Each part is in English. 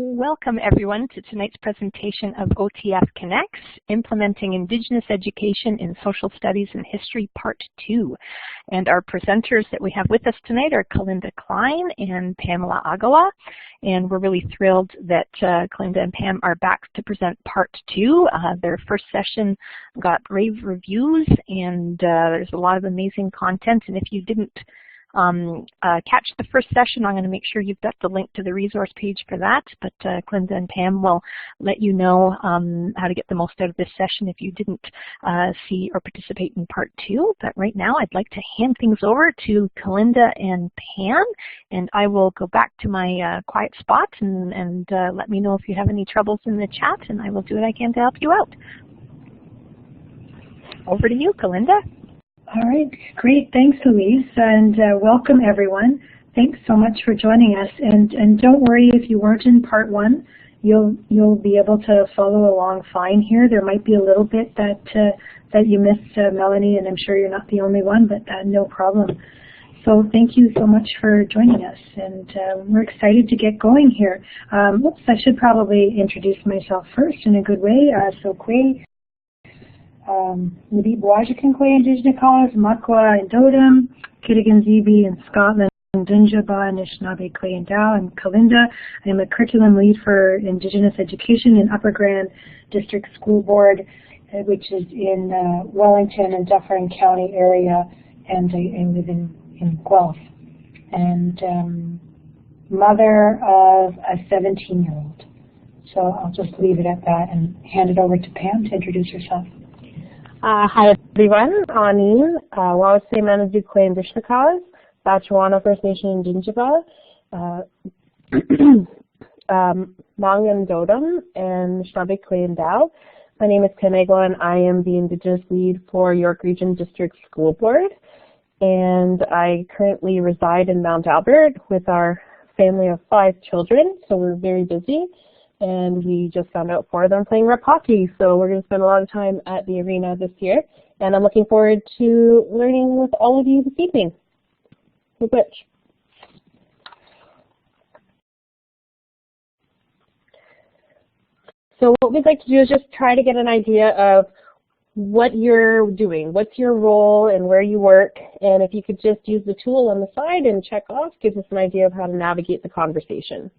Welcome everyone to tonight's presentation of OTF Connects, Implementing Indigenous Education in Social Studies and History, Part 2. And our presenters that we have with us tonight are Kalinda Klein and Pamela Agawa. And we're really thrilled that Kalinda and Pam are back to present Part 2. Their first session got rave reviews, and there's a lot of amazing content. And if you didn't catch the first session, I'm going to make sure you've got the link to the resource page for that, but Kalinda and Pam will let you know how to get the most out of this session if you didn't see or participate in part 2. But right now I'd like to hand things over to Kalinda and Pam, and I will go back to my quiet spot and let me know if you have any troubles in the chat, and I will do what I can to help you out. Over to you, Kalinda. All right, great. Thanks, Louise, and welcome everyone. Thanks so much for joining us. And don't worry if you weren't in part 1, you'll be able to follow along fine here. There might be a little bit that you missed, Melanie, and I'm sure you're not the only one, but no problem. So thank you so much for joining us, and we're excited to get going here. Oops, I should probably introduce myself first in a good way. So Kwe. Nabi Bwajakan Kwe Indigenous Cause, Makwa and Dodam, Kitigan Zibi in Scotland, Dunjaba, Anishinaabe Kwe and Dow, and Kalinda. I am a curriculum lead for Indigenous Education in Upper Grand District School Board, which is in Wellington and Dufferin County area, and I live in Guelph. And mother of a 17-year-old. So I'll just leave it at that and hand it over to Pam to introduce herself. Hi everyone, Ani, Wawase Manadu Kwe and Dishnakas, Batchewana First Nation in Jinjiba, Mang and Dodam, and Anishinaabe Kwe and Dow. My name is Pam Eglin, and I am the Indigenous lead for York Region District School Board. And I currently reside in Mount Albert with our family of 5 children, so we're very busy. And we just found out 4 of them playing rep hockey, so we're going to spend a lot of time at the arena this year. And I'm looking forward to learning with all of you this evening. Which. So what we'd like to do is just try to get an idea of what you're doing, what's your role and where you work, and if you could just use the tool on the side and check off, gives us an idea of how to navigate the conversation.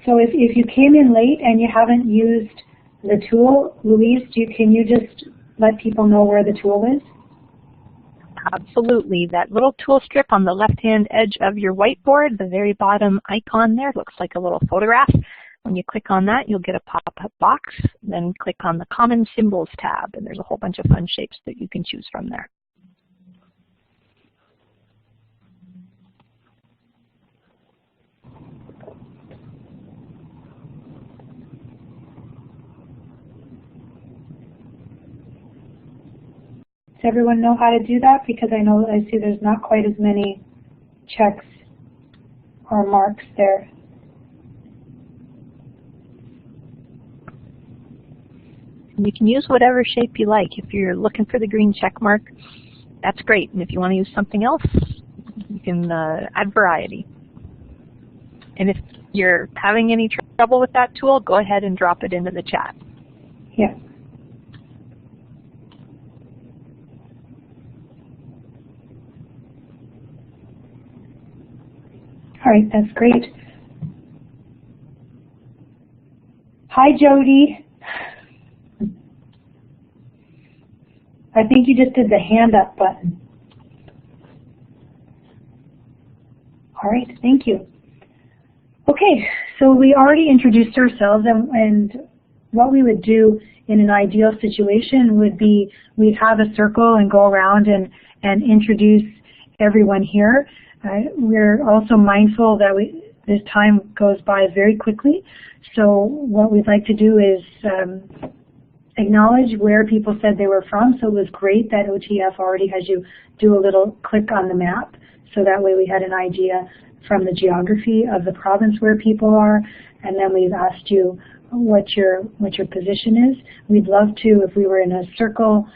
So if you came in late and you haven't used the tool, Louise, can you just let people know where the tool is? Absolutely. That little tool strip on the left-hand edge of your whiteboard, the very bottom icon there, looks like a little photograph. When you click on that, you'll get a pop-up box. Then click on the Common Symbols tab, and there's a whole bunch of fun shapes that you can choose from there. Does everyone know how to do that? Because I see there's not quite as many checks or marks there. You can use whatever shape you like. If you're looking for the green check mark, that's great. And if you want to use something else, you can add variety. And if you're having any trouble with that tool, go ahead and drop it into the chat. Yeah. All right, that's great. Hi, Jody. I think you just did the hand up button. All right, thank you. Okay, so we already introduced ourselves, and what we would do in an ideal situation would be we'd have a circle and go around and introduce everyone here. We're also mindful that this time goes by very quickly, so what we'd like to do is acknowledge where people said they were from. So it was great that OTF already has you do a little click on the map, so that way we had an idea from the geography of the province where people are, and then we've asked you what your position is. We'd love to, if we were in a circle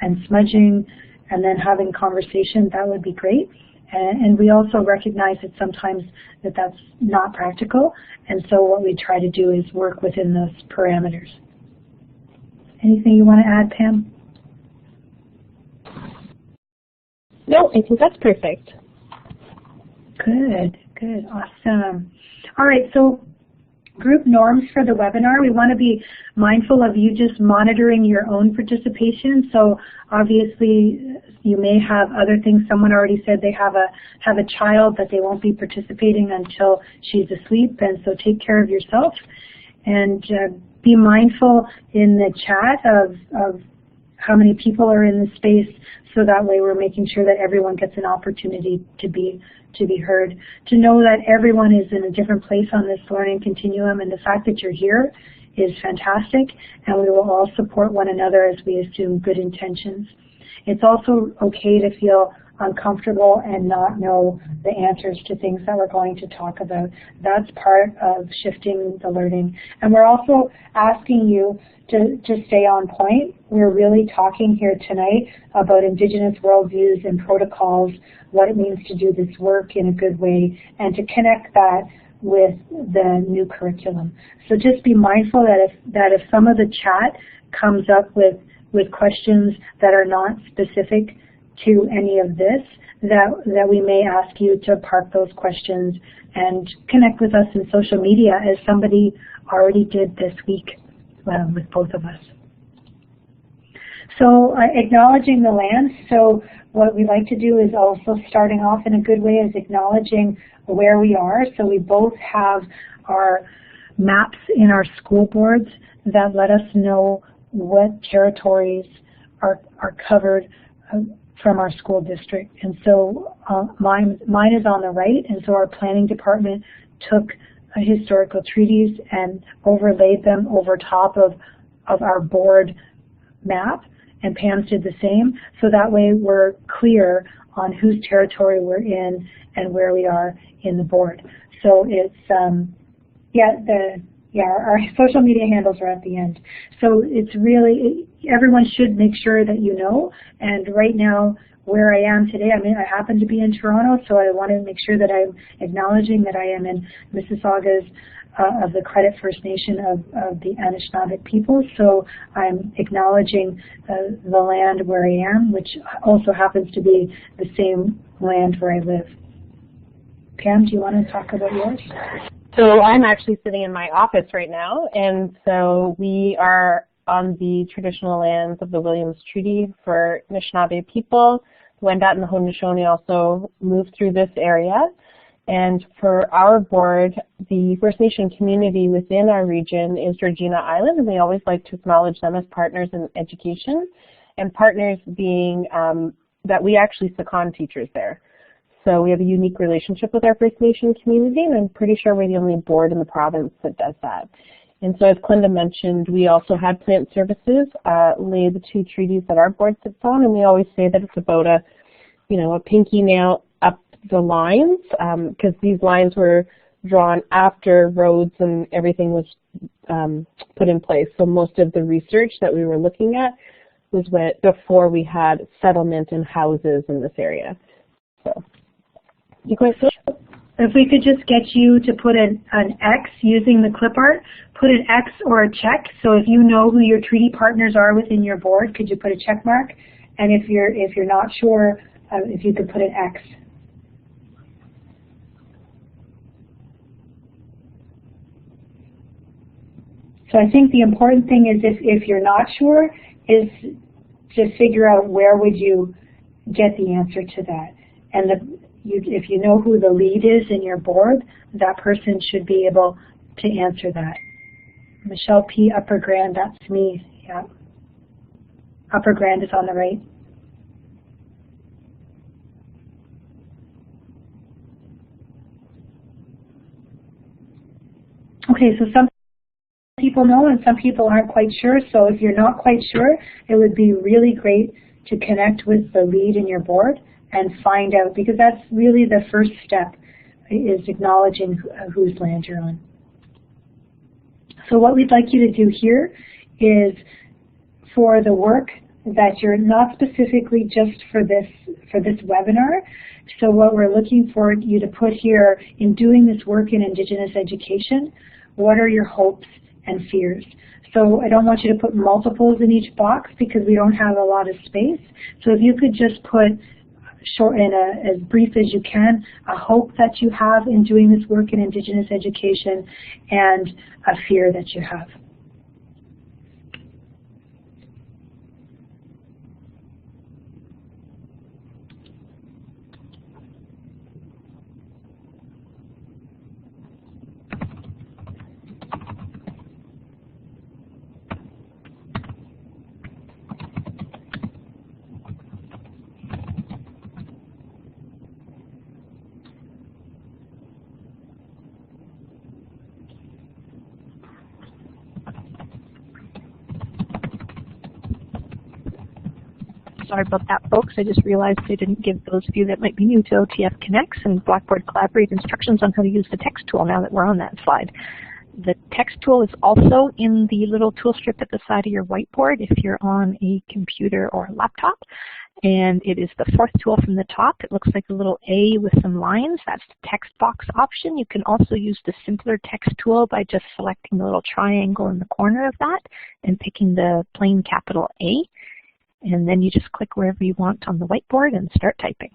and smudging and then having conversation, that would be great. And we also recognize that sometimes that's not practical, and so what we try to do is work within those parameters. Anything you want to add, Pam? No, I think that's perfect. Good, good, awesome. All right, so group norms for the webinar. We want to be mindful of you just monitoring your own participation. So obviously you may have other things. Someone already said they have a child that they won't be participating until she's asleep, and so take care of yourself. And be mindful in the chat of how many people are in the space, so that way we're making sure that everyone gets an opportunity to be heard. To know that everyone is in a different place on this learning continuum, and the fact that you're here is fantastic, and we will all support one another as we assume good intentions. It's also okay to feel uncomfortable and not know the answers to things that we're going to talk about. That's part of shifting the learning. And we're also asking you to stay on point. We're really talking here tonight about Indigenous worldviews and protocols, what it means to do this work in a good way, and to connect that with the new curriculum. So just be mindful that if some of the chat comes up with questions that are not specific to any of this, that we may ask you to park those questions and connect with us in social media, as somebody already did this week with both of us. So acknowledging the land. So what we like to do is also, starting off in a good way, is acknowledging where we are. So we both have our maps in our school boards that let us know what territories are covered from our school district. And so mine is on the right, and so our planning department took historical treaties and overlaid them over top of our board map, and Pam's did the same, so that way we're clear on whose territory we're in and where we are in the board. So it's our social media handles are at the end. So it's really, everyone should make sure that you know. And right now, where I am today, I happen to be in Toronto, so I want to make sure that I'm acknowledging that I am in Mississaugas of the Credit First Nation of the Anishinaabe people. So I'm acknowledging the land where I am, which also happens to be the same land where I live. Pam, do you want to talk about yours? So I'm actually sitting in my office right now, and so we are on the traditional lands of the Williams Treaty for Anishinaabe people. The Wendat and the Haudenosaunee also moved through this area. And for our board, the First Nation community within our region is Georgina Island, and we always like to acknowledge them as partners in education, and partners being that we actually second teachers there. So we have a unique relationship with our First Nation community, and I'm pretty sure we're the only board in the province that does that. And so as Clinda mentioned, we also had Plant Services lay the two treaties that our board sits on, and we always say that it's about a pinky nail up the lines, because these lines were drawn after roads and everything was put in place. So most of the research that we were looking at was before we had settlement and houses in this area. So. If we could just get you to put an X using the clip art, put an X or a check. So if you know who your treaty partners are within your board, could you put a check mark? And if you're not sure, if you could put an X. So I think the important thing is, if you're not sure, is to figure out where would you get the answer to that. And if you know who the lead is in your board, that person should be able to answer that. Michelle P. Upper Grand, that's me. Yeah. Upper Grand is on the right. Okay, so some people know and some people aren't quite sure. So if you're not quite sure, it would be really great to connect with the lead in your board and find out, because that's really the first step, is acknowledging whose land you're on. So what we'd like you to do here is, for the work that you're not specifically just for this webinar, so what we're looking for you to put here in doing this work in Indigenous education, what are your hopes and fears? So I don't want you to put multiples in each box because we don't have a lot of space. So if you could just put short and as brief as you can, a hope that you have in doing this work in Indigenous education and a fear that you have. Sorry about that, folks. I just realized I didn't give those of you that might be new to OTF Connects and Blackboard Collaborate instructions on how to use the text tool now that we're on that slide. The text tool is also in the little tool strip at the side of your whiteboard if you're on a computer or a laptop. And it is the fourth tool from the top. It looks like a little A with some lines. That's the text box option. You can also use the simpler text tool by just selecting the little triangle in the corner of that and picking the plain capital A. And then you just click wherever you want on the whiteboard and start typing.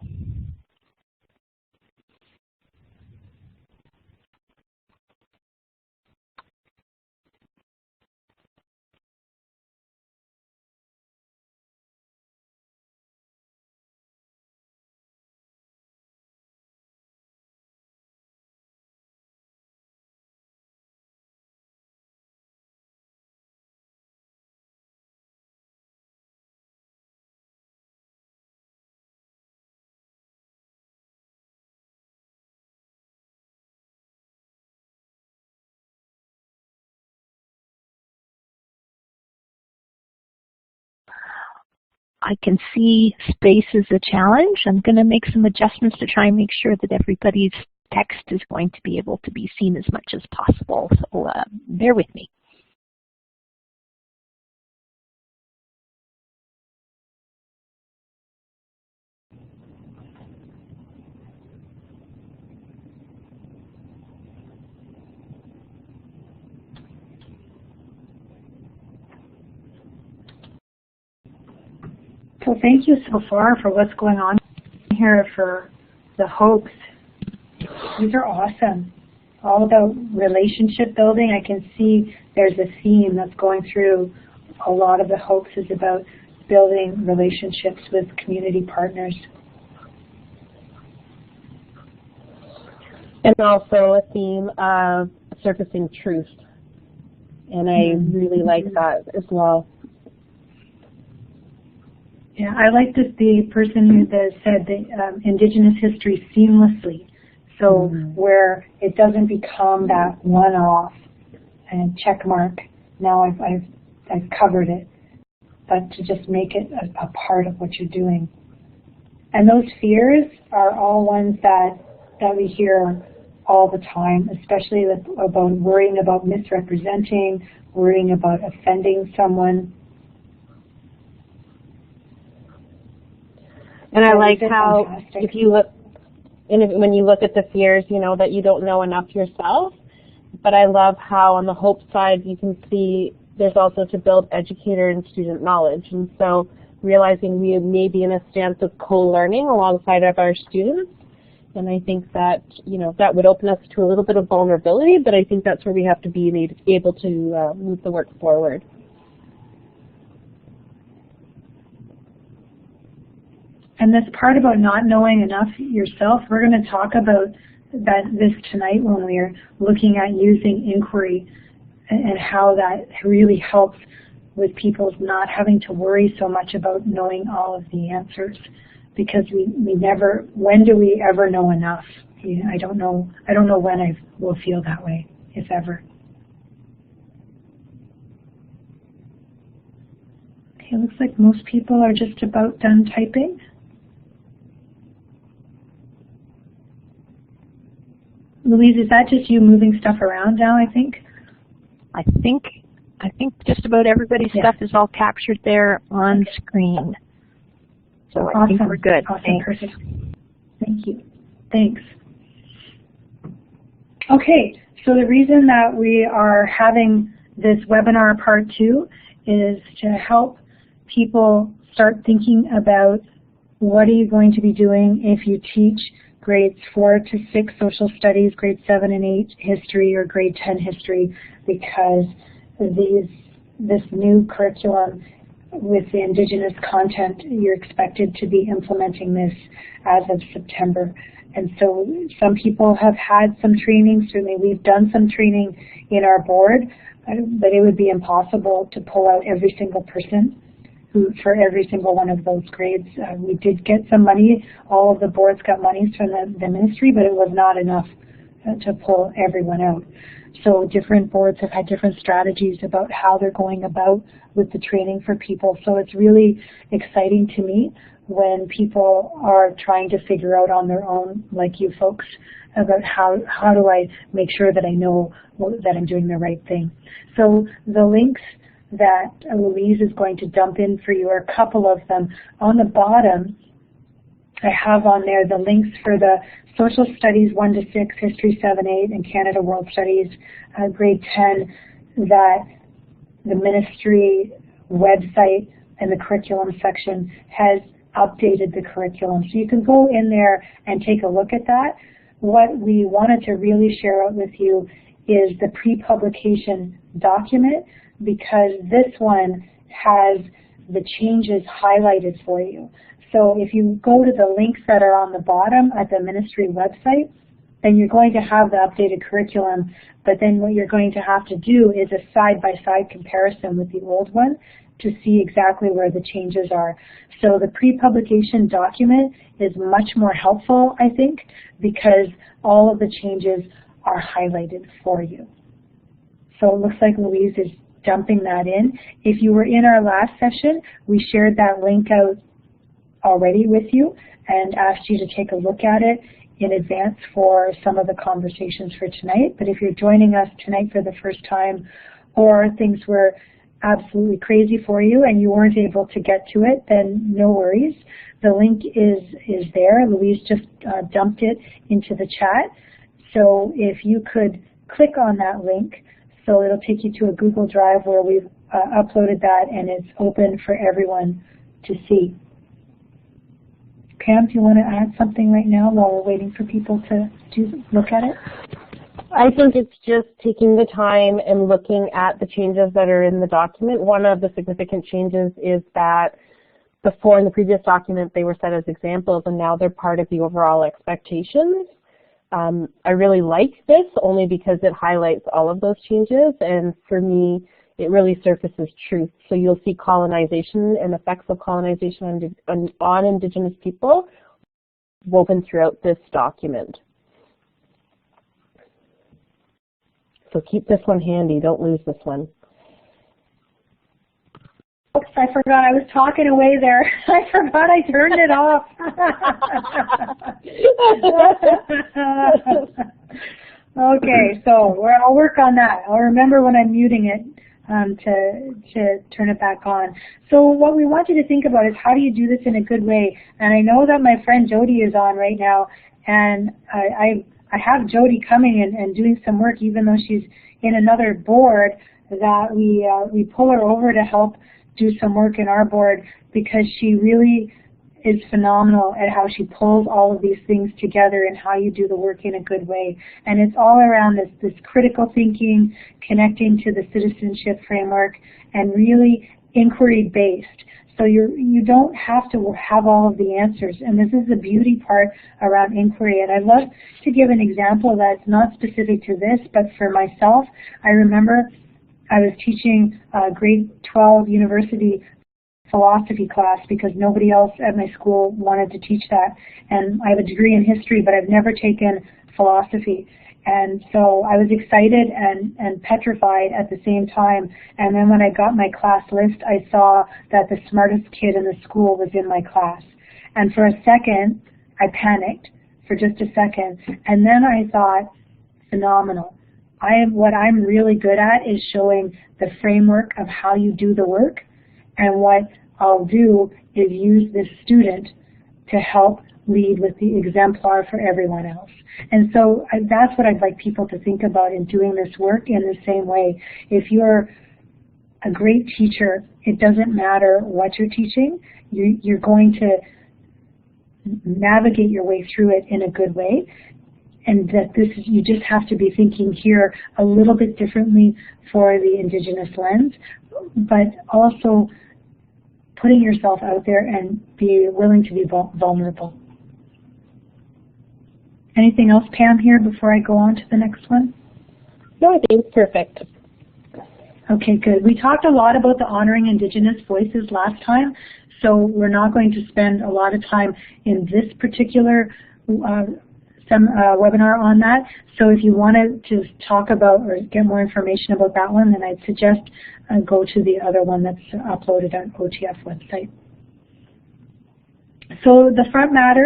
I can see space is a challenge. I'm going to make some adjustments to try and make sure that everybody's text is going to be able to be seen as much as possible. So bear with me. So thank you so far for what's going on here for the hopes. These are awesome. All about relationship building. I can see there's a theme that's going through a lot of the hopes is about building relationships with community partners. And also a theme of surfacing truth. And I really like that as well. Yeah, I like this, the person who said the Indigenous history seamlessly. So where it doesn't become that one-off and check mark. Now I've covered it, but to just make it a part of what you're doing. And those fears are all ones that we hear all the time, especially about worrying about misrepresenting, worrying about offending someone. And I like how if you look, when you look at the fears, you know that you don't know enough yourself. But I love how on the hope side you can see there's also to build educator and student knowledge. And so realizing we may be in a stance of co-learning alongside of our students. And I think that, you know, that would open us to a little bit of vulnerability, but I think that's where we have to be able to move the work forward. And this part about not knowing enough yourself, we're going to talk about this tonight when we're looking at using inquiry and how that really helps with people not having to worry so much about knowing all of the answers. Because we never, when do we ever know enough? I don't know when I will feel that way, if ever. Okay, it looks like most people are just about done typing. Louise, is that just you moving stuff around now, I think? I think just about everybody's stuff is all captured there on screen. So I think we're good. Awesome. Thanks. Perfect. Thank you. Thanks. Okay, so the reason that we are having this webinar part 2 is to help people start thinking about what are you going to be doing if you teach grades 4 to 6 social studies, grade 7 and 8 history, or grade 10 history, because this new curriculum with the Indigenous content, you're expected to be implementing this as of September. And so some people have had some training. Certainly we've done some training in our board, but it would be impossible to pull out every single person for every single one of those grades. We did get some money. All of the boards got monies from the ministry, but it was not enough to pull everyone out. So different boards have had different strategies about how they're going about with the training for people. So it's really exciting to me when people are trying to figure out on their own, like you folks, about how do I make sure that I know that I'm doing the right thing. So the links that Louise is going to dump in for you are a couple of them. On the bottom, I have on there the links for the Social Studies 1 to 6, History 7, 8, and Canada World Studies grade 10, that the ministry website and the curriculum section has updated the curriculum. So you can go in there and take a look at that. What we wanted to really share out with you is the pre-publication document, because this one has the changes highlighted for you. So if you go to the links that are on the bottom at the ministry website, then you're going to have the updated curriculum, but then what you're going to have to do is a side-by-side comparison with the old one to see exactly where the changes are. So the pre-publication document is much more helpful, I think, because all of the changes are highlighted for you. So it looks like Louise is dumping that in. If you were in our last session, we shared that link out already with you and asked you to take a look at it in advance for some of the conversations for tonight. But if you're joining us tonight for the first time, or things were absolutely crazy for you and you weren't able to get to it, then no worries. The link is there. Louise just dumped it into the chat. So if you could click on that link, so it'll take you to a Google Drive where we've uploaded that and it's open for everyone to see. Pam, do you want to add something right now while we're waiting for people to look at it? I think it's just taking the time and looking at the changes that are in the document. One of the significant changes is that before in the previous document they were set as examples and now they're part of the overall expectations. I really like this only because it highlights all of those changes, and for me it really surfaces truth. So you'll see colonization and effects of colonization on Indigenous people woven throughout this document. So keep this one handy, don't lose this one. Oops, I forgot I was talking away there. I forgot I turned it off. Okay, so I'll work on that. I'll remember when I'm muting it to turn it back on. So what we want you to think about is how do you do this in a good way? And I know that my friend Jody is on right now, and I have Jody coming and doing some work, even though she's in another board, that we pull her over to help do some work in our board, because she really is phenomenal at how she pulls all of these things together and how you do the work in a good way. And it's all around this critical thinking, connecting to the citizenship framework, and really inquiry-based. So you don't have to have all of the answers, and this is the beauty part around inquiry. And I'd love to give an example that's not specific to this, but for myself, I remember I was teaching grade 12 university philosophy class because nobody else at my school wanted to teach that. And I have a degree in history, but I've never taken philosophy. And so I was excited and petrified at the same time. And then when I got my class list, I saw that the smartest kid in the school was in my class. And for a second, I panicked for just a second. And then I thought, phenomenal. what I'm really good at is showing the framework of how you do the work, and what I'll do is use this student to help lead with the exemplar for everyone else. And so that's what I'd like people to think about in doing this work in the same way. If you're a great teacher, it doesn't matter what you're teaching, you're going to navigate your way through it in a good way. And that you just have to be thinking here a little bit differently for the Indigenous lens, but also putting yourself out there and be willing to be vulnerable. Anything else, Pam, here before I go on to the next one? No, I think it's perfect. Okay, good. We talked a lot about the honoring Indigenous voices last time, so we're not going to spend a lot of time in this particular webinar on that. So if you wanted to talk about or get more information about that one, then I'd suggest go to the other one that's uploaded on OTF website. So the Frontmatter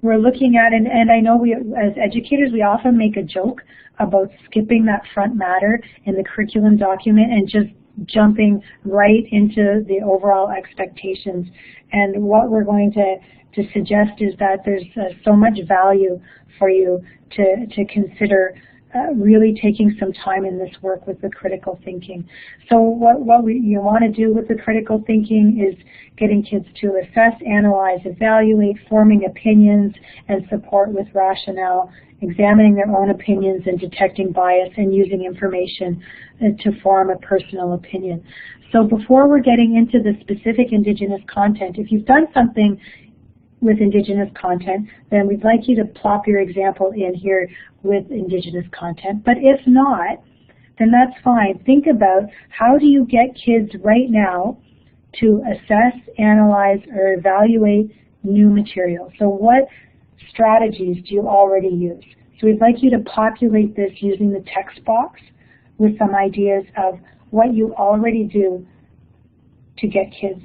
we're looking at, and I know we, as educators, we often make a joke about skipping that Frontmatter in the curriculum document and just jumping right into the overall expectations. And what we're going to suggest is that there's so much value for you to consider really taking some time in this work with the critical thinking. So what you want to do with the critical thinking is getting kids to assess, analyze, evaluate, forming opinions, and support with rationale, examining their own opinions and detecting bias, and using information to form a personal opinion. So before we're getting into the specific Indigenous content, if you've done something with Indigenous content, then we'd like you to plop your example in here with Indigenous content. But if not, then that's fine. Think about how do you get kids right now to assess, analyze, or evaluate new material. So what strategies do you already use? So we'd like you to populate this using the text box with some ideas of what you already do to get kids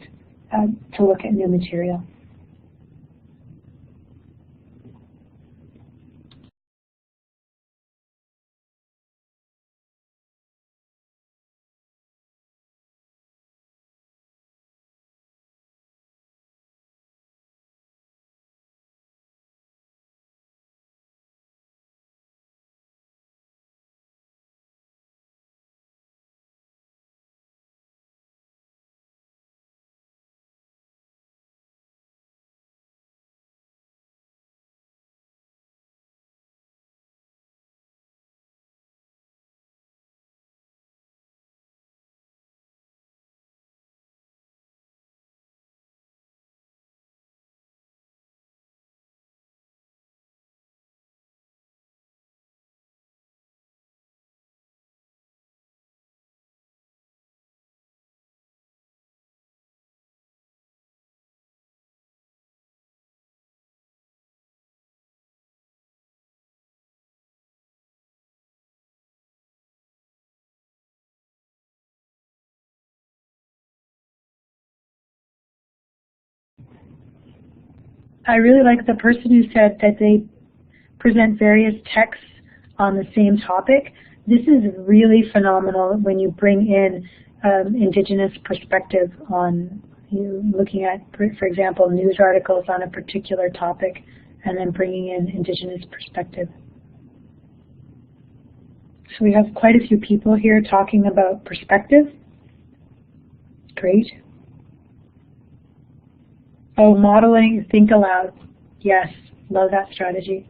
to look at new material. I really like the person who said that they present various texts on the same topic. This is really phenomenal when you bring in Indigenous perspective on looking at, for example, news articles on a particular topic and then bringing in Indigenous perspective. So we have quite a few people here talking about perspective. Great. Oh, modeling, think aloud. Yes, love that strategy.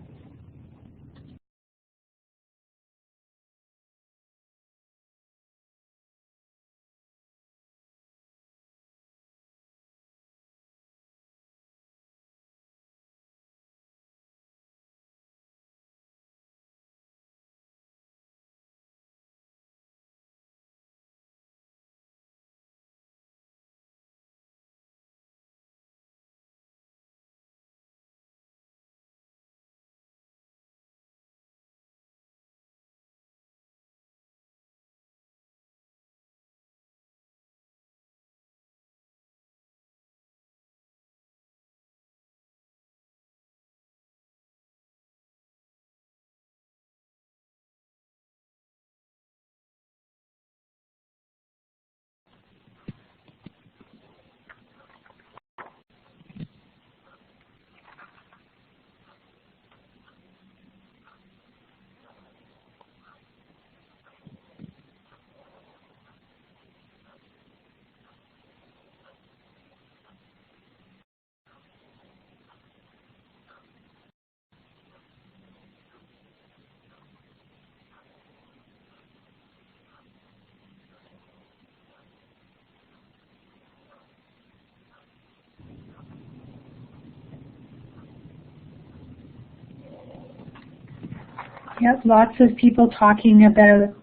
Yep, lots of people talking about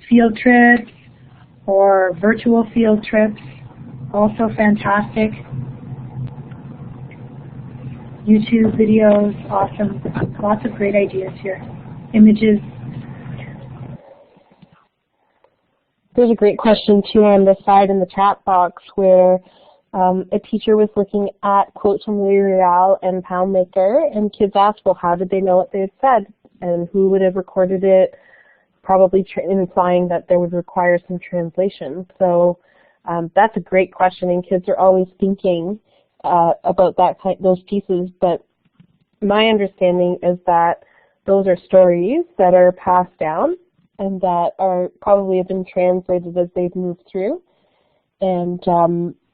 field trips or virtual field trips, also fantastic. YouTube videos, awesome. Lots of great ideas here. Images. There's a great question too on the side in the chat box where a teacher was looking at quotes from Louis Riel and Poundmaker, and kids asked, well, how did they know what they had said? And who would have recorded it, probably implying that there would require some translation. So that's a great question, and kids are always thinking about those pieces, but my understanding is that those are stories that are passed down and that are probably have been translated as they've moved through and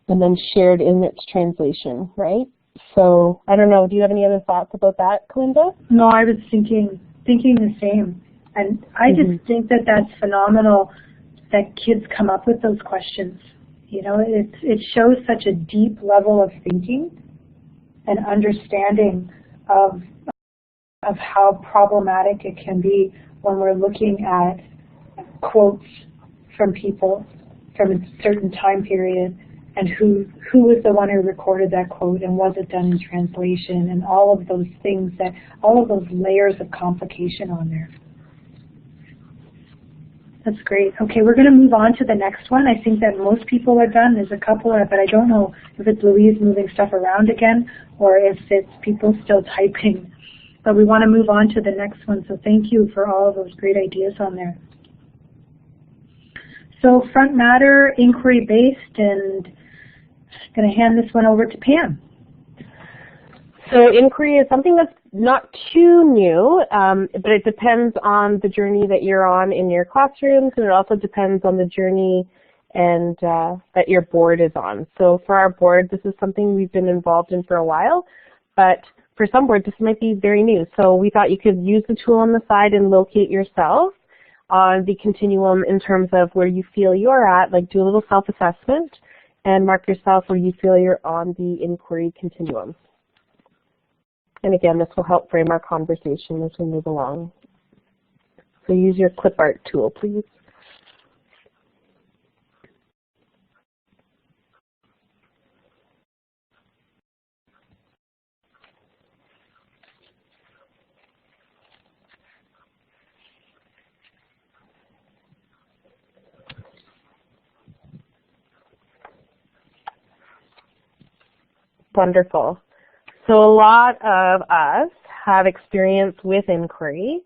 then shared in its translation, right? So I don't know, do you have any other thoughts about that, Kalinda? No, I was thinking the same. And I just think that that's phenomenal that kids come up with those questions. You know, it shows such a deep level of thinking and understanding of how problematic it can be when we're looking at quotes from people from a certain time period and who was the one who recorded that quote and was it done in translation and all of those things, all of those layers of complication on there. That's great. Okay, we're going to move on to the next one. I think that most people are done. There's a couple, but I don't know if it's Louise moving stuff around again or if it's people still typing. But we want to move on to the next one, so thank you for all of those great ideas on there. So Frontmatter, inquiry-based, and I'm going to hand this one over to Pam. So inquiry is something that's not too new, but it depends on the journey that you're on in your classrooms, and it also depends on the journey and that your board is on. So for our board, this is something we've been involved in for a while, but for some boards, this might be very new. So we thought you could use the tool on the side and locate yourself on the continuum in terms of where you feel you're at, like do a little self-assessment and mark yourself where you feel you're on the inquiry continuum. And again, this will help frame our conversation as we move along. So use your clip art tool, please. Wonderful. So a lot of us have experience with inquiry.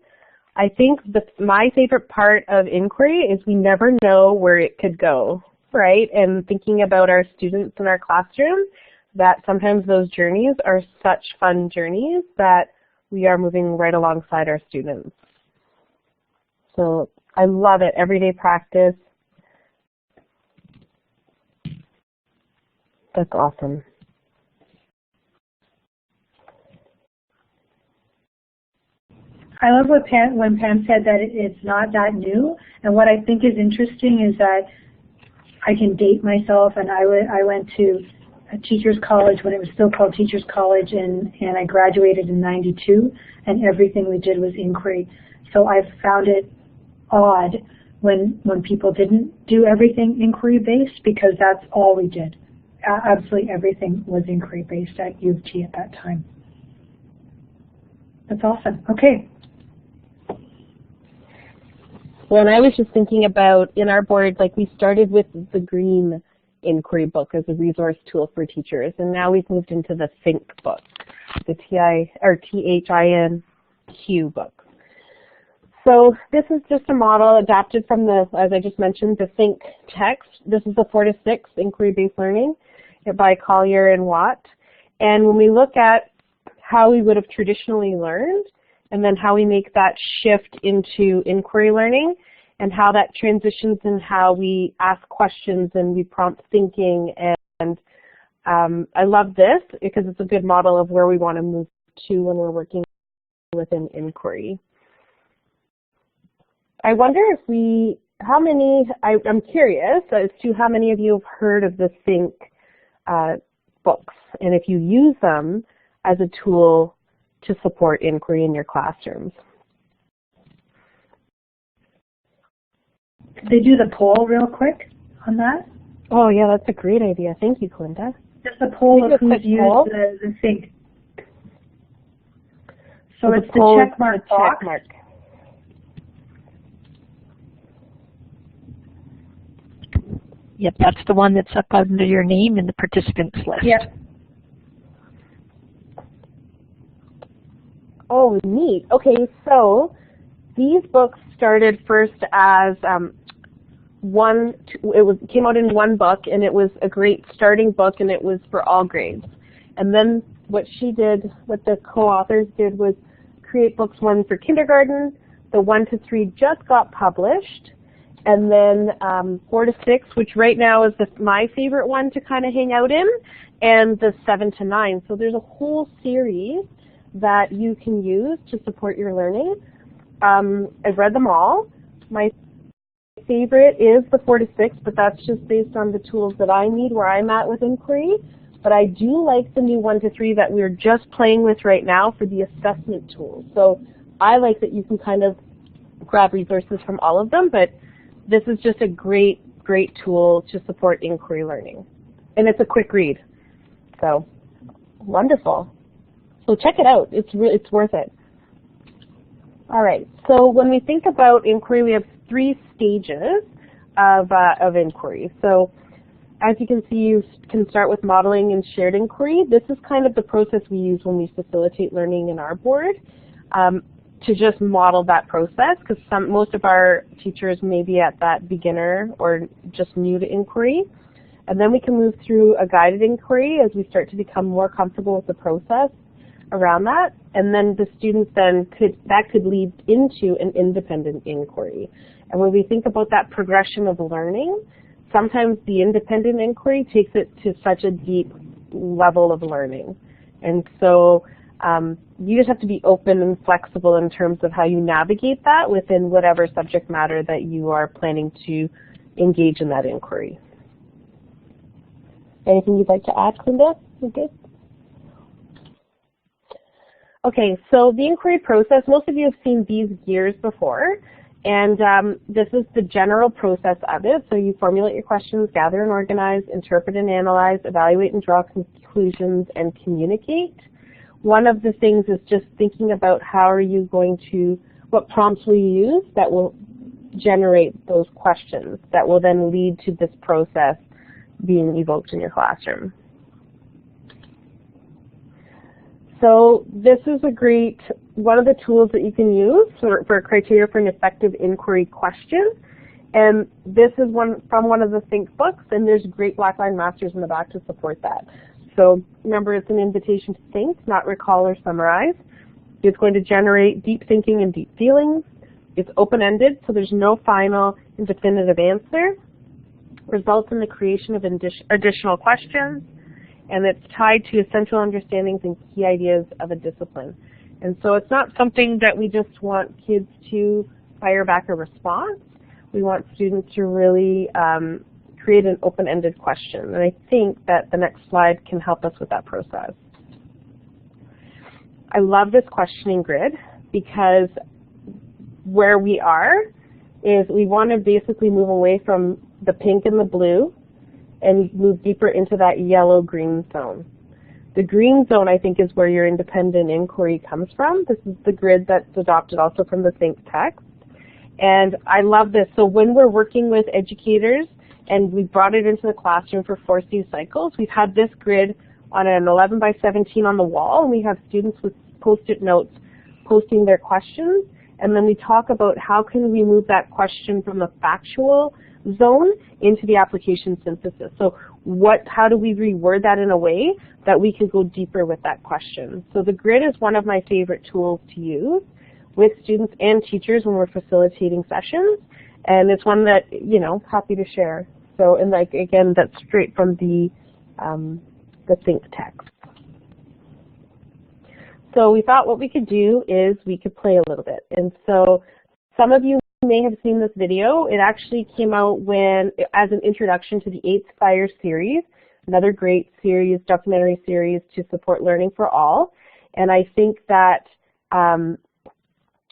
I think my favorite part of inquiry is we never know where it could go, right? And thinking about our students in our classroom, that sometimes those journeys are such fun journeys that we are moving right alongside our students. So I love it, everyday practice. That's awesome. I love when Pam said that it's not that new, and what I think is interesting is that I can date myself, and I went to a teacher's college when it was still called Teacher's College, and I graduated in '92, and everything we did was inquiry. So I found it odd when people didn't do everything inquiry-based, because that's all we did. Absolutely everything was inquiry-based at U of T at that time. That's awesome. Okay. Well, and I was just thinking about in our board, like we started with the green inquiry book as a resource tool for teachers, and now we've moved into the Think book, the THINQ book. So this is just a model adapted from the, as I just mentioned, the Think text. This is the 4 to 6 inquiry-based learning by Collier and Watt. And when we look at how we would have traditionally learned, and then how we make that shift into inquiry learning, and how that transitions in how we ask questions and we prompt thinking. And I love this because it's a good model of where we want to move to when we're working with an inquiry. I wonder if I'm curious as to how many of you have heard of the Think books, and if you use them as a tool to support inquiry in your classrooms. Could they do the poll real quick on that? Oh yeah, that's a great idea. Thank you, Kalinda. Just the poll of who's used the think. So it's the check mark box. Yep, that's the one that's up under your name in the participants list. Yep. Oh, neat. Okay, so these books started first as came out in one book, and it was a great starting book, and it was for all grades. And then what the co-authors did was create books, one for kindergarten, the 1 to 3 just got published, and then 4 to 6, which right now is my favorite one to kind of hang out in, and the 7 to 9. So there's a whole series that you can use to support your learning. I've read them all. My favorite is the 4 to 6, but that's just based on the tools that I need where I'm at with inquiry. But I do like the new 1 to 3 that we're just playing with right now for the assessment tools. So I like that you can kind of grab resources from all of them, but this is just a great, great tool to support inquiry learning. And it's a quick read. So wonderful. So check it out. It's worth it. All right. So when we think about inquiry, we have 3 stages of inquiry. So as you can see, you can start with modeling and shared inquiry. This is kind of the process we use when we facilitate learning in our board, to just model that process, because most of our teachers may be at that beginner or just new to inquiry. And then we can move through a guided inquiry as we start to become more comfortable with the process around that. And then the students could lead into an independent inquiry. And when we think about that progression of learning, sometimes the independent inquiry takes it to such a deep level of learning. And so you just have to be open and flexible in terms of how you navigate that within whatever subject matter that you are planning to engage in that inquiry. Anything you'd like to add, Linda? Okay. Okay, so the inquiry process, most of you have seen these gears before, and this is the general process of it. So you formulate your questions, gather and organize, interpret and analyze, evaluate and draw conclusions, and communicate. One of the things is just thinking about what prompts will you use that will generate those questions that will then lead to this process being evoked in your classroom. So this is one of the tools that you can use for a criteria for an effective inquiry question. And this is from one of the Think books, and there's great Blackline Masters in the back to support that. So remember, it's an invitation to think, not recall or summarize. It's going to generate deep thinking and deep feelings. It's open-ended, so there's no final and definitive answer. Results in the creation of additional questions. And it's tied to essential understandings and key ideas of a discipline. And so it's not something that we just want kids to fire back a response. We want students to really create an open-ended question. And I think that the next slide can help us with that process. I love this questioning grid because where we are is we want to basically move away from the pink and the blue and move deeper into that yellow-green zone. The green zone, I think, is where your independent inquiry comes from. This is the grid that's adopted also from the Think text. And I love this. So when we're working with educators and we brought it into the classroom for 4 C cycles, we've had this grid on an 11 by 17 on the wall, and we have students with Post-it notes posting their questions. And then we talk about how can we move that question from the factual zone into the application synthesis. So how do we reword that in a way that we can go deeper with that question? So the grid is one of my favorite tools to use with students and teachers when we're facilitating sessions, and it's one that, happy to share. So, and again, that's straight from the Think text. So we thought what we could do is we could play a little bit. And so some of you may have seen this video. It actually came out as an introduction to the 8th Fire series, another great series, documentary series to support learning for all. And I think that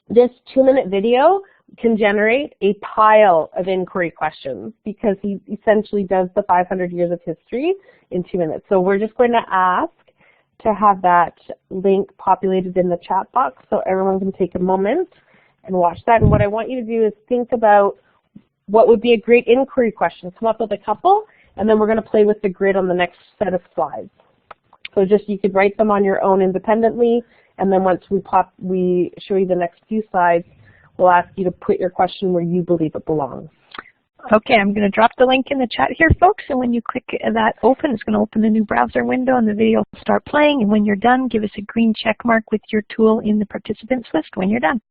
this 2-minute video can generate a pile of inquiry questions because he essentially does the 500 years of history in 2 minutes. So we're just going to ask to have that link populated in the chat box so everyone can take a moment and watch that. And what I want you to do is think about what would be a great inquiry question. Come up with a couple, and then we're going to play with the grid on the next set of slides. So just you could write them on your own independently, and then once we show you the next few slides, we'll ask you to put your question where you believe it belongs. Okay, I'm going to drop the link in the chat here, folks, and when you click that open, it's going to open a new browser window and the video will start playing, and when you're done, give us a green check mark with your tool in the participants list when you're done.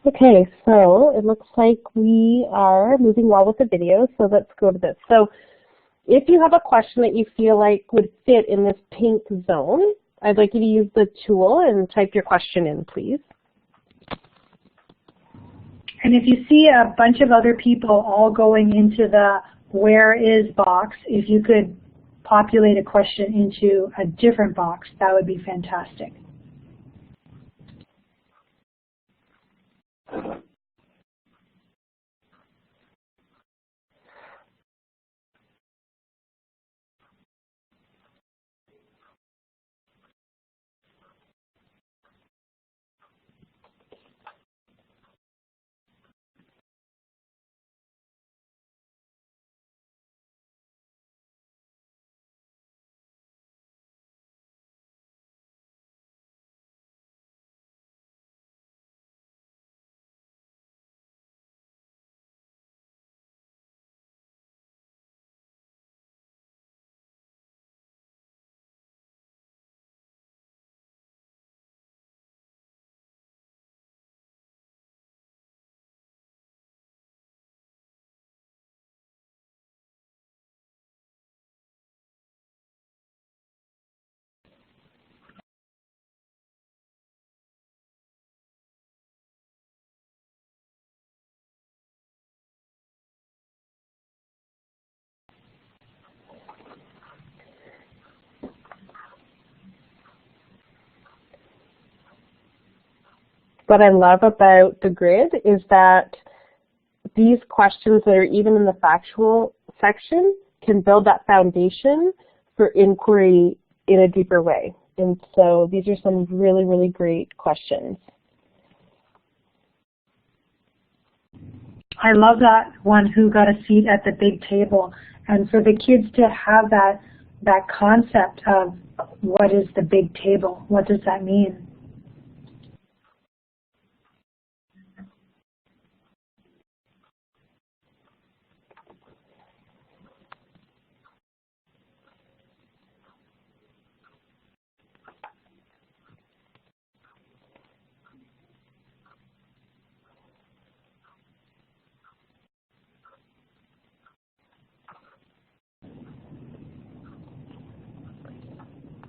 Okay, so it looks like we are moving well with the video, so let's go to this. So if you have a question that you feel like would fit in this pink zone, I'd like you to use the tool and type your question in, please. And if you see a bunch of other people all going into the where is box, if you could populate a question into a different box, that would be fantastic. What I love about the grid is that these questions that are even in the factual section can build that foundation for inquiry in a deeper way. And so these are some really, really great questions. I love that one, who got a seat at the big table. And for the kids to have that concept of what is the big table, what does that mean?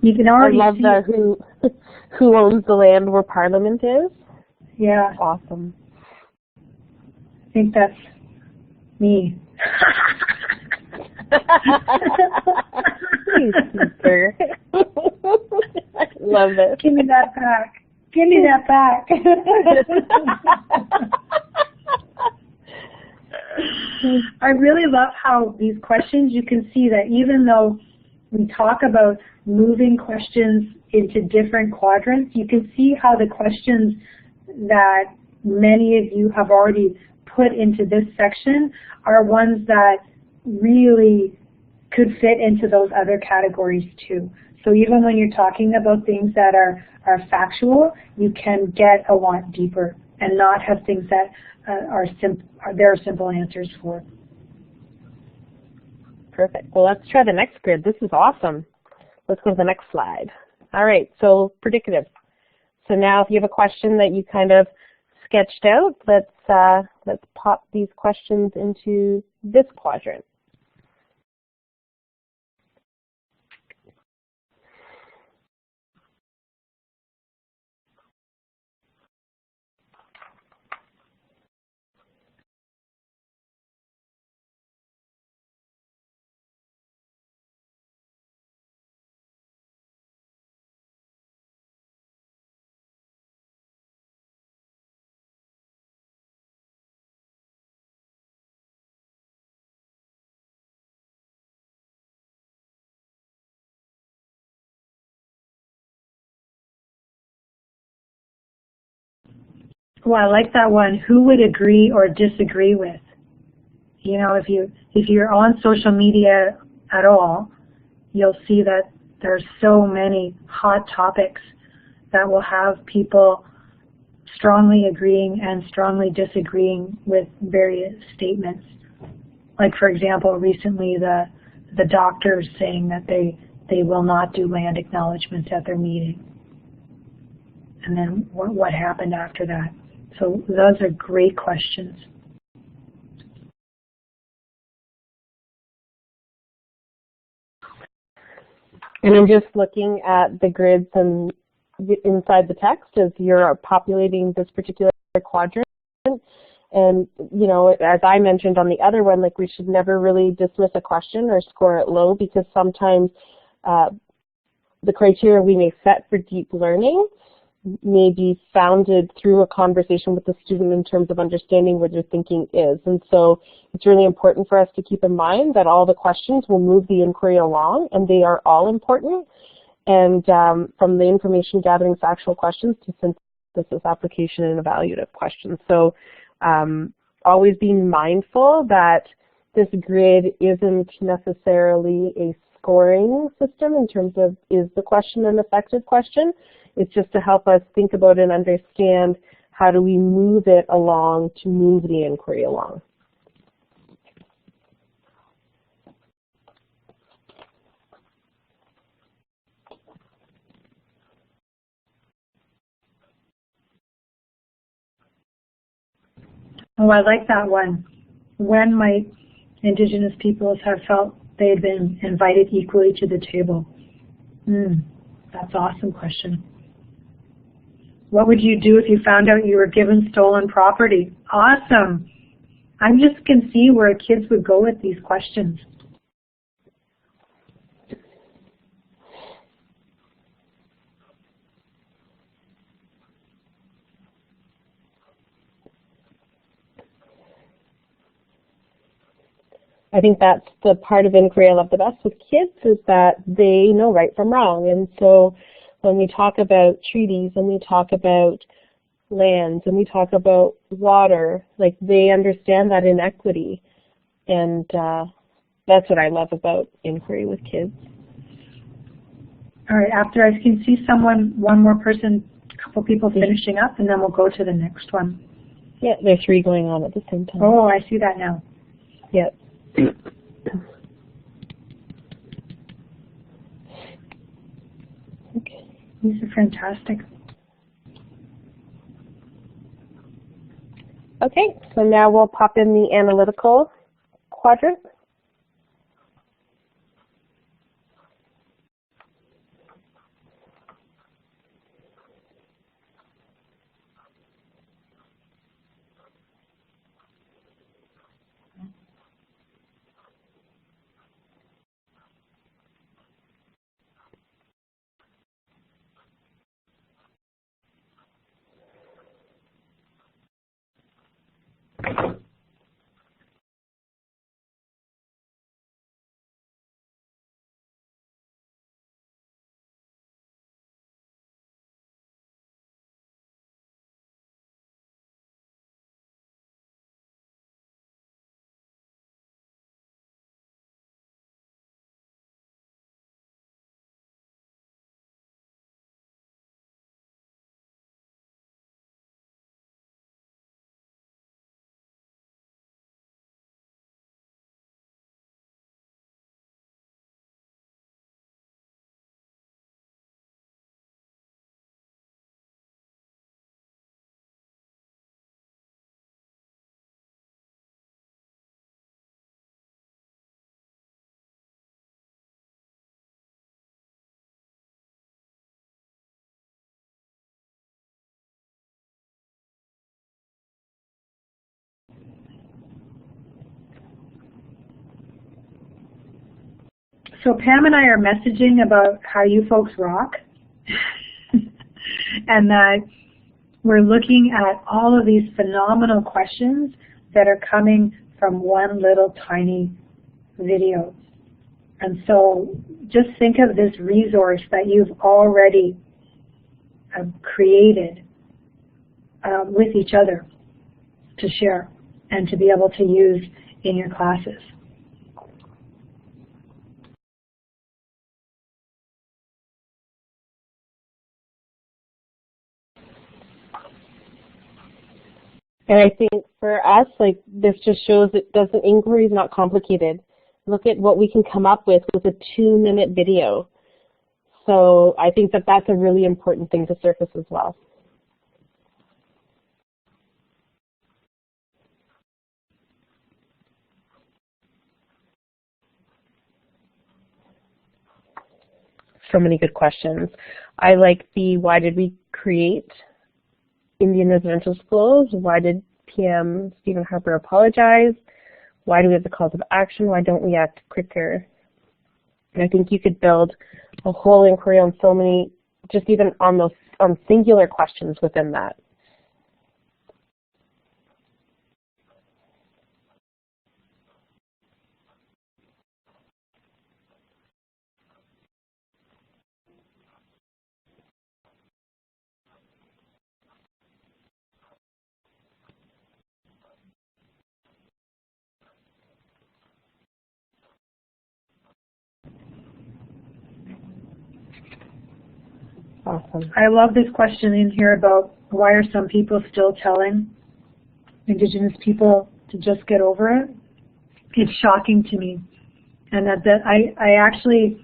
You can already I love the who owns the land where Parliament is. Yeah. Awesome. I think that's me. You speaker. I love it. Give me that back. Give me that back. I really love how these questions, you can see that even though we talk about moving questions into different quadrants, you can see how the questions that many of you have already put into this section are ones that really could fit into those other categories too. So even when you're talking about things that are factual, you can get a lot deeper and not have things that there are simple answers for. Perfect. Well, let's try the next grid. This is awesome. Let's go to the next slide. All right, so predicative. So now if you have a question that you kind of sketched out, let's pop these questions into this quadrant. Well, I like that one. Who would agree or disagree with? You know, if you're on social media at all, you'll see that there's so many hot topics that will have people strongly agreeing and strongly disagreeing with various statements. Like, for example, recently the doctors saying that they will not do land acknowledgements at their meeting. And then what happened after that? So those are great questions. And I'm just looking at the grids and inside the text as you're populating this particular quadrant. And, you know, as I mentioned on the other one, like we should never really dismiss a question or score it low, because sometimes the criteria we may set for deep learning may be founded through a conversation with the student in terms of understanding where their thinking is. And so it's really important for us to keep in mind that all the questions will move the inquiry along, and they are all important. And from the information gathering factual questions to synthesis, application, and evaluative questions. So always being mindful that this grid isn't necessarily a scoring system in terms of is the question an effective question. It's just to help us think about and understand how do we move it along to move the inquiry along. Oh, I like that one. When might Indigenous peoples have felt they had been invited equally to the table? That's an awesome question. What would you do if you found out you were given stolen property? Awesome. I just can see where kids would go with these questions. I think that's the part of inquiry I love the best with kids, is that they know right from wrong. And so when we talk about treaties and we talk about lands and we talk about water, like they understand that inequity. And that's what I love about inquiry with kids. All right, after I can see one more person, a couple people finishing up, and then we'll go to the next one. Yeah, there are 3 going on at the same time. Oh, I see that now. Yeah. Okay, these are fantastic. Okay, so now we'll pop in the analytical quadrant. So Pam and I are messaging about how you folks rock, and that we're looking at all of these phenomenal questions that are coming from one little tiny video. And so just think of this resource that you've already created with each other to share and to be able to use in your classes. And I think for us, like, this just shows that inquiry is not complicated. Look at what we can come up with a 2-minute video. So I think that that's a really important thing to surface as well. So many good questions. I like the why did we create Indian residential schools? Why did PM Stephen Harper apologize? Why do we have the calls of action? Why don't we act quicker? And I think you could build a whole inquiry on so many, just even on those singular questions within that. Awesome. I love this question in here about why are some people still telling Indigenous people to just get over it. It's shocking to me. And that I actually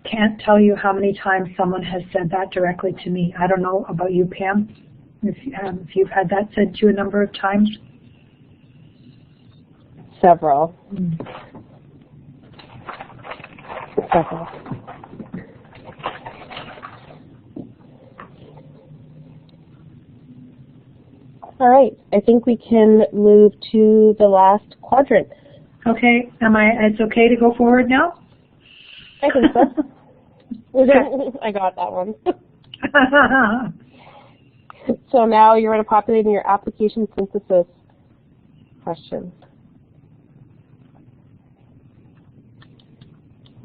can't tell you how many times someone has said that directly to me. I don't know about you, Pam, if you've had that said to you a number of times. Several. Several. All right, I think we can move to the last quadrant. Okay, it's okay to go forward now? I think so. I got that one. So now you're going to populate in your application synthesis question.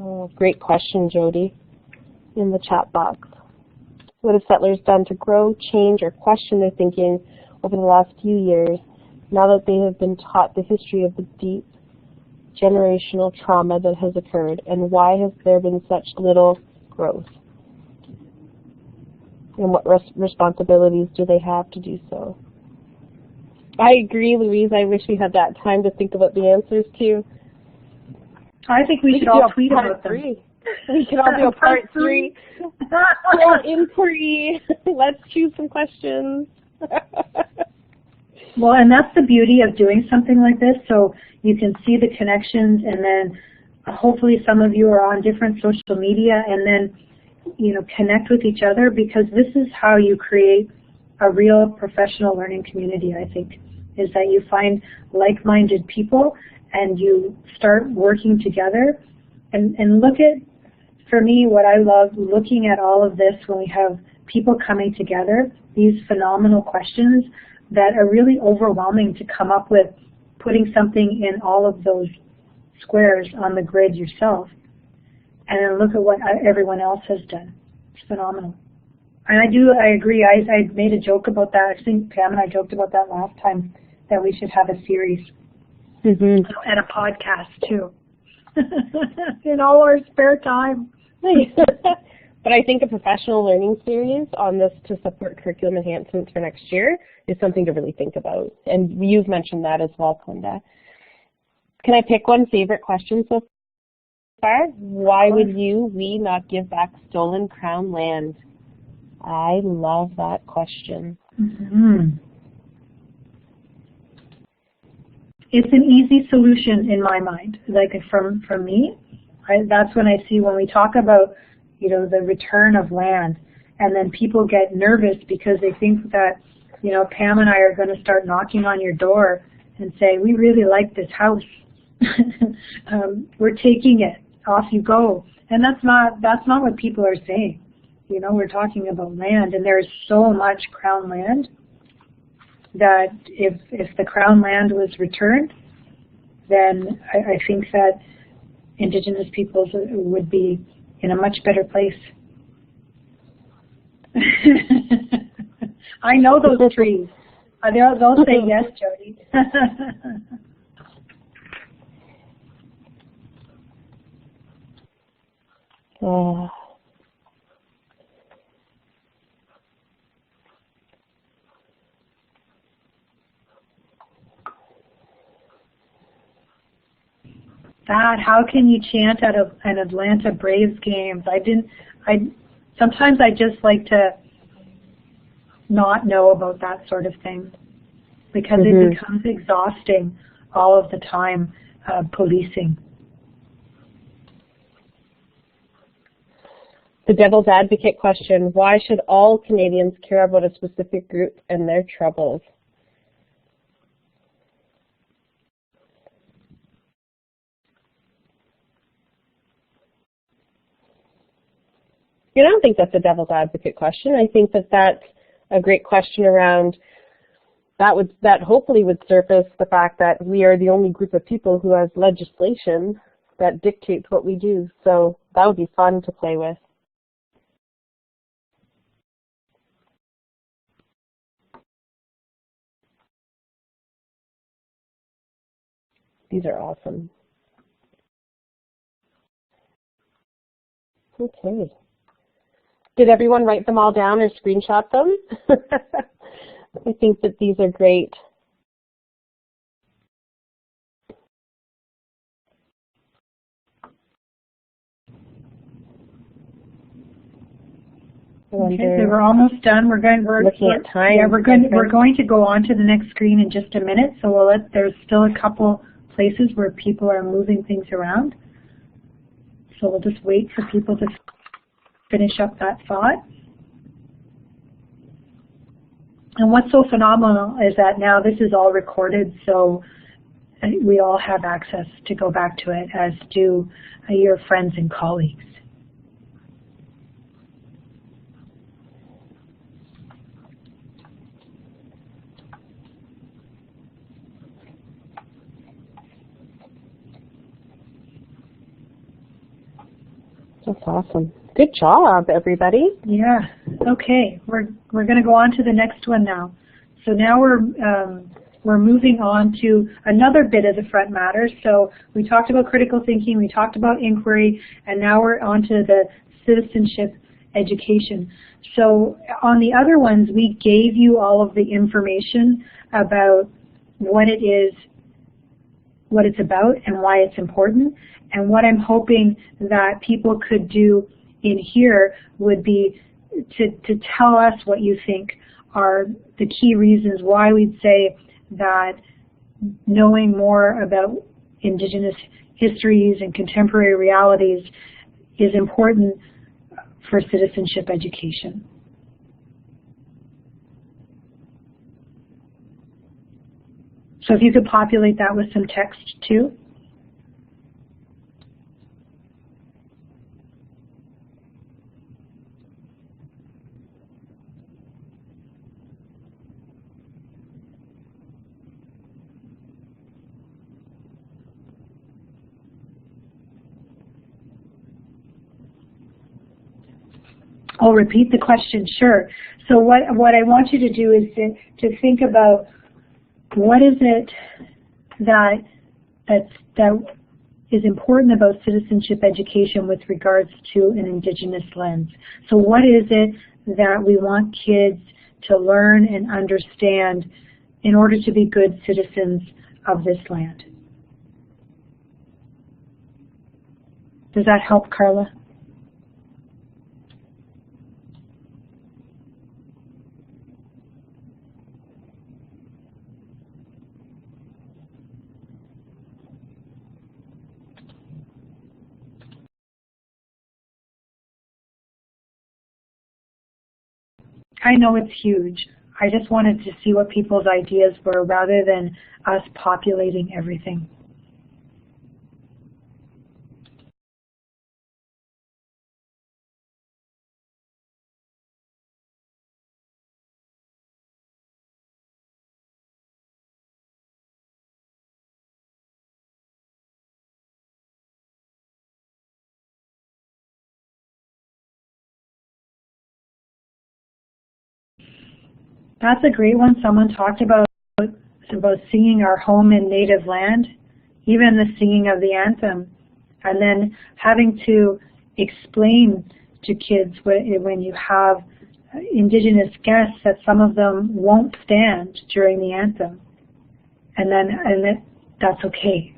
Oh, great question, Jody, in the chat box. What have settlers done to grow, change, or question their thinking over the last few years, now that they have been taught the history of the deep generational trauma that has occurred, and why has there been such little growth? And what responsibilities do they have to do so? I agree, Louise. I wish we had that time to think about the answers too. I think we should all tweet about them. We can all do a part 3. Or inquiry. Let's choose some questions. Well, and that's the beauty of doing something like this, so you can see the connections, and then hopefully some of you are on different social media, and then connect with each other, because this is how you create a real professional learning community, I think, is that you find like-minded people and you start working together. And look at, for me, what I love looking at all of this when we have people coming together, these phenomenal questions that are really overwhelming to come up with, putting something in all of those squares on the grid yourself, and then look at what everyone else has done. It's phenomenal. And I agree. I made a joke about that. I think Pam and I joked about that last time, that we should have a series and a podcast too in all our spare time. But I think a professional learning series on this to support curriculum enhancements for next year is something to really think about. And you've mentioned that as well, Linda. Can I pick one favorite question so far? Why would we not give back stolen Crown land? I love that question. It's an easy solution in my mind. Like from me, that's when I see when we talk about the return of land, and then people get nervous because they think that Pam and I are going to start knocking on your door and say, we really like this house. We're taking it. off you go. And that's not what people are saying. You know, we're talking about land, and there's so much Crown land that if the Crown land was returned, then I think that Indigenous peoples would be in a much better place. I know those trees. They'll say yes, Jody. That, how can you chant at an Atlanta Braves games? Sometimes I just like to not know about that sort of thing, because it becomes exhausting all of the time, policing. The devil's advocate question: why should all Canadians care about a specific group and their troubles? I don't think that's a devil's advocate question. I think that that's a great question around that hopefully would surface the fact that we are the only group of people who has legislation that dictates what we do. So that would be fun to play with. These are awesome. Okay. Did everyone write them all down or screenshot them? I think that these are great. Okay, so we're almost done. We're looking at time. Yeah, we're going to go on to the next screen in just a minute. So there's still a couple places where people are moving things around. So we'll just wait for people to finish up that thought. And what's so phenomenal is that now this is all recorded, so we all have access to go back to it, as do your friends and colleagues. That's awesome. Good job, everybody. Yeah. Okay. We're going to go on to the next one now. So now we're moving on to another bit of the Frontmatter. So we talked about critical thinking, we talked about inquiry, and now we're on to the citizenship education. So on the other ones, we gave you all of the information about what it is, what it's about, and why it's important. And what I'm hoping that people could do in here would be to tell us what you think are the key reasons why we'd say that knowing more about Indigenous histories and contemporary realities is important for citizenship education. So if you could populate that with some text too. I'll repeat the question, sure. So what I want you to do is to think about what is it that is important about citizenship education with regards to an Indigenous lens. So what is it that we want kids to learn and understand in order to be good citizens of this land? Does that help, Carla? I know it's huge. I just wanted to see what people's ideas were rather than us populating everything. That's a great one. Someone talked about singing our home and native land, even the singing of the anthem, and then having to explain to kids when you have Indigenous guests that some of them won't stand during the anthem, and that's okay.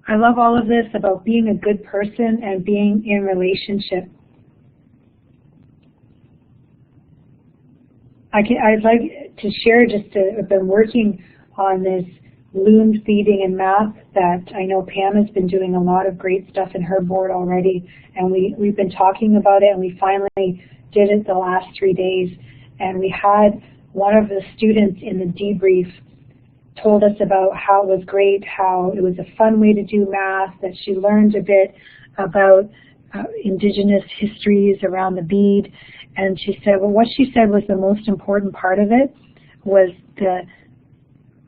I love all of this about being a good person and being in relationship. I'd like to share I've been working on this loom feeding and math that I know Pam has been doing a lot of great stuff in her board already, and we've been talking about it, and we finally did it the last 3 days, and we had one of the students in the debrief told us about how it was great, how it was a fun way to do math, that she learned a bit about Indigenous histories around the bead. And she said, well, what she said was the most important part of it was the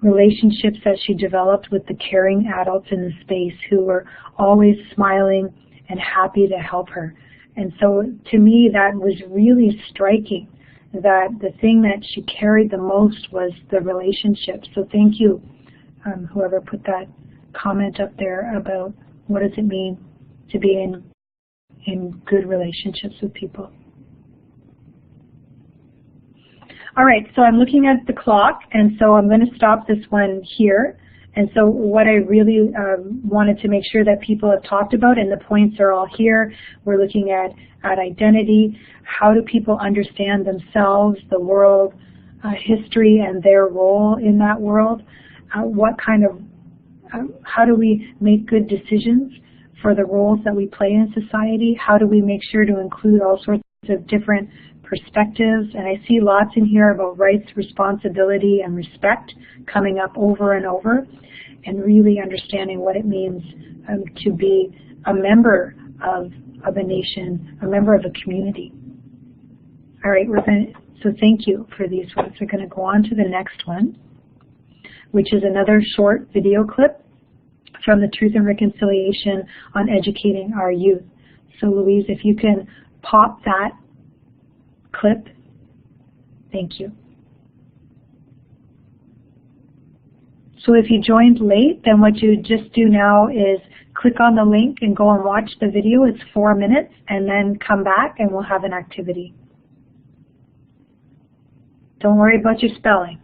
relationships that she developed with the caring adults in the space who were always smiling and happy to help her. And so to me, that was really striking, that the thing that she carried the most was the relationship. So thank you, whoever put that comment up there about what does it mean to be in good relationships with people. All right, so I'm looking at the clock, and so I'm going to stop this one here. And so what I really wanted to make sure that people have talked about, and the points are all here, we're looking at identity, how do people understand themselves, the world, history, and their role in that world, how do we make good decisions for the roles that we play in society, how do we make sure to include all sorts of different perspectives, and I see lots in here about rights, responsibility, and respect coming up over and over, and really understanding what it means to be a member of a nation, a member of a community. All right, so thank you for these ones. We're going to go on to the next one, which is another short video clip from the Truth and Reconciliation on Educating Our Youth. So Louise, if you can pop that clip, thank you. So if you joined late, then what you just do now is click on the link and go and watch the video. It's 4 minutes, and then come back and we'll have an activity. Don't worry about your spelling.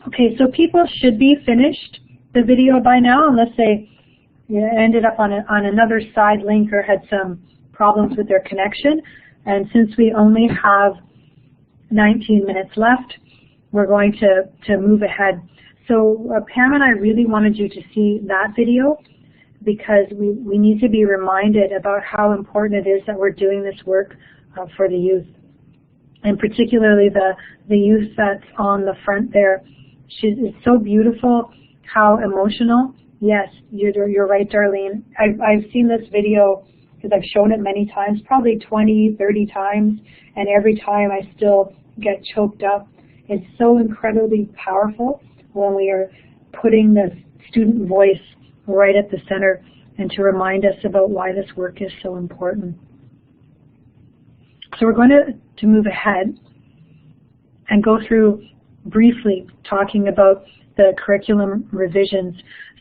Okay, so people should be finished the video by now, unless they ended up on another side link or had some problems with their connection. And since we only have 19 minutes left, we're going to move ahead. So Pam and I really wanted you to see that video because we need to be reminded about how important it is that we're doing this work for the youth. And particularly the youth that's on the front there. It's so beautiful, how emotional. Yes, you're right, Darlene. I've seen this video because I've shown it many times, probably 20, 30 times, and every time I still get choked up. It's so incredibly powerful when we are putting the student voice right at the center and to remind us about why this work is so important. So we're going to move ahead and go through briefly talking about the curriculum revisions.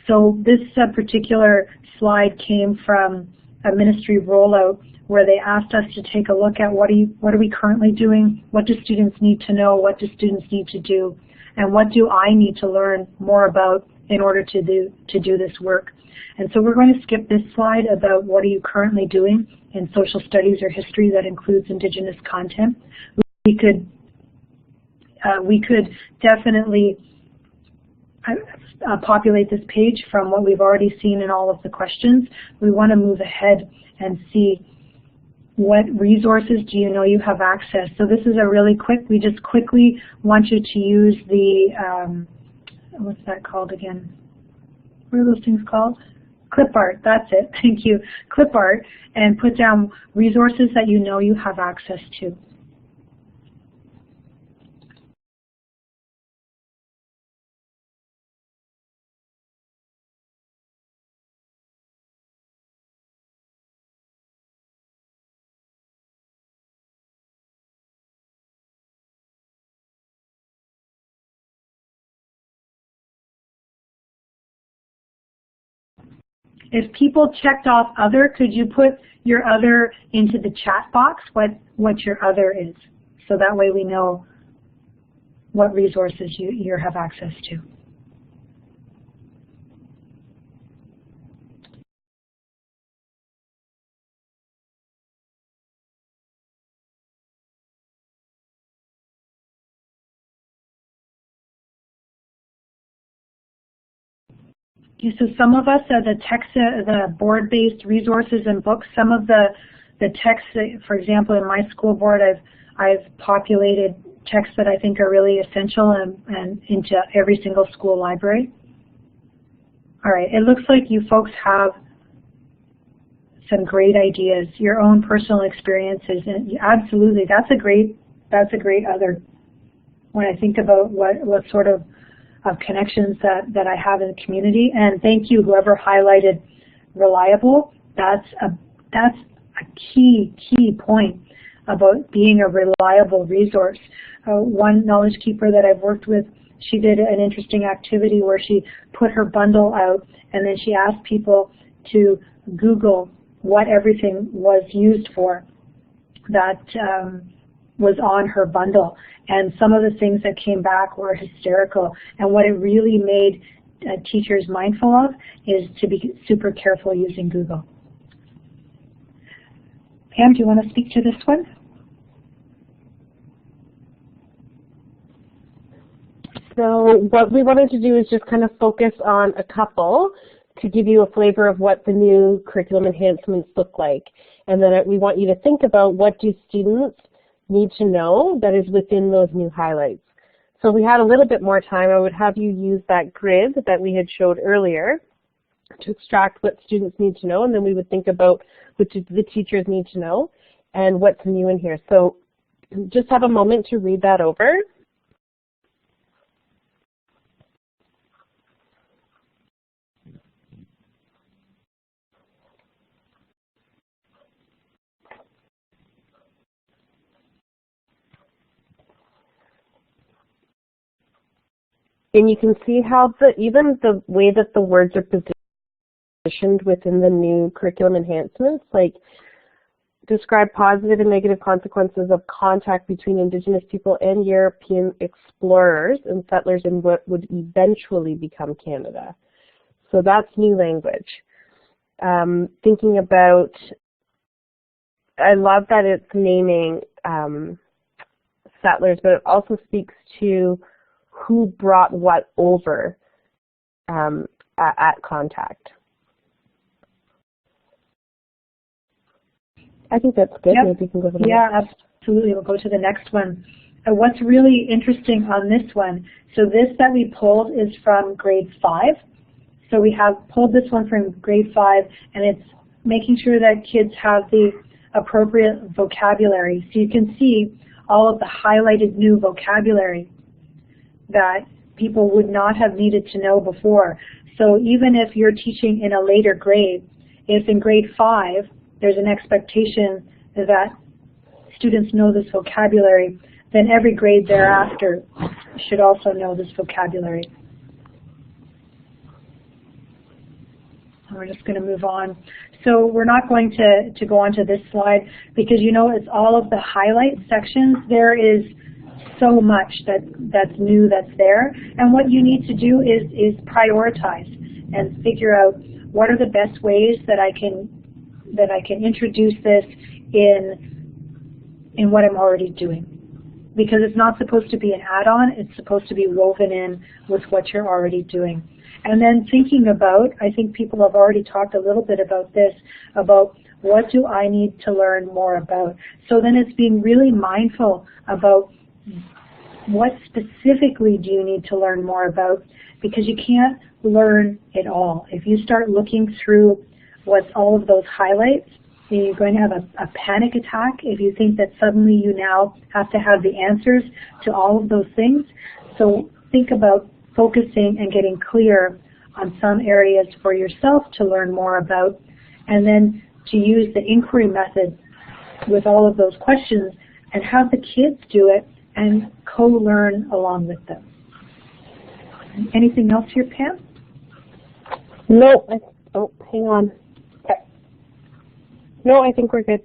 So this particular slide came from a ministry rollout where they asked us to take a look at what are we currently doing, what do students need to know, what do students need to do, and what do I need to learn more about in order to do this work. And so we're going to skip this slide about what are you currently doing in social studies or history that includes Indigenous content. We could definitely populate this page from what we've already seen in all of the questions. We want to move ahead and see what resources do you know you have access. So this is a really quick, we just quickly want you to use the, what's that called again? What are those things called? Clip art, that's it, thank you. Clip art, and put down resources that you know you have access to. If people checked off other, could you put your other into the chat box, what your other is? So that way we know what resources you have access to. So some of us are the board-based resources and books. Some of the texts, for example, in my school board, I've populated texts that I think are really essential and into every single school library. All right, it looks like you folks have some great ideas, your own personal experiences, and absolutely, that's a great other. When I think about what sort of connections that I have in the community, and thank you whoever highlighted reliable. That's a key point about being a reliable resource. One knowledge keeper that I've worked with, she did an interesting activity where she put her bundle out and then she asked people to Google what everything was used for that was on her bundle. And some of the things that came back were hysterical. And what it really made teachers mindful of is to be super careful using Google. Pam, do you want to speak to this one? So what we wanted to do is just kind of focus on a couple to give you a flavor of what the new curriculum enhancements look like. And then we want you to think about what do students need to know that is within those new highlights. So if we had a little bit more time, I would have you use that grid that we had showed earlier to extract what students need to know, and then we would think about what the teachers need to know and what's new in here. So just have a moment to read that over. And you can see how even the way that the words are positioned within the new curriculum enhancements, like describe positive and negative consequences of contact between Indigenous people and European explorers and settlers in what would eventually become Canada. So that's new language. Thinking about, I love that it's naming settlers, but it also speaks to who brought what over at contact. I think that's good. Yep. Maybe we can go to the Yeah, next. absolutely. We'll go to the next one. What's really interesting on this one, so this that we pulled is from grade 5. So we have pulled this one from grade 5, and it's making sure that kids have the appropriate vocabulary. So you can see all of the highlighted new vocabulary that people would not have needed to know before. So even if you're teaching in a later grade, if in grade 5 there's an expectation that students know this vocabulary, then every grade thereafter should also know this vocabulary. We're just going to move on. So we're not going to go on to this slide because you know it's all of the highlight sections. There is so much that's new that's there, and what you need to do is prioritize and figure out what are the best ways that I can introduce this in what I'm already doing. Because it's not supposed to be an add-on, it's supposed to be woven in with what you're already doing. And then thinking about, I think people have already talked a little bit about this, about what do I need to learn more about. So then it's being really mindful about what specifically do you need to learn more about, because you can't learn it all. If you start looking through what's all of those highlights, you're going to have a panic attack if you think that suddenly you now have to have the answers to all of those things. So think about focusing and getting clear on some areas for yourself to learn more about, and then to use the inquiry method with all of those questions and have the kids do it and co-learn along with them. Anything else here, Pam? No. Oh, hang on. Okay. No, I think we're good.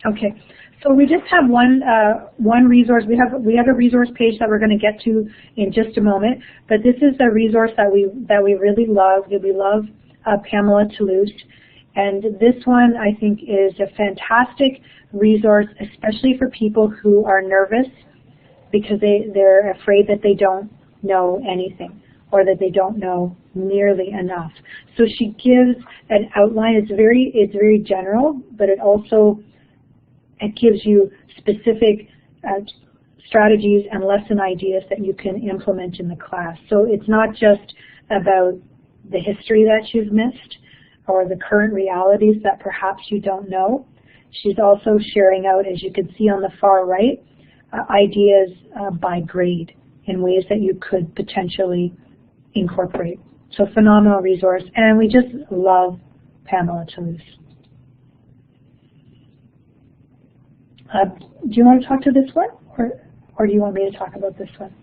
Okay. So we just have one resource. We have a resource page that we're going to get to in just a moment. But this is a resource that we really love. We love Pamela Toulouse. And this one, I think, is a fantastic resource, especially for people who are nervous because they're afraid that they don't know anything or that they don't know nearly enough. So she gives an outline. It's very general, but it gives you specific strategies and lesson ideas that you can implement in the class. So it's not just about the history that you've missed or the current realities that perhaps you don't know. She's also sharing out, as you can see on the far right, ideas by grade in ways that you could potentially incorporate. So phenomenal resource, and we just love Pamela Toulouse. Do you want to talk to this one, or do you want me to talk about this one?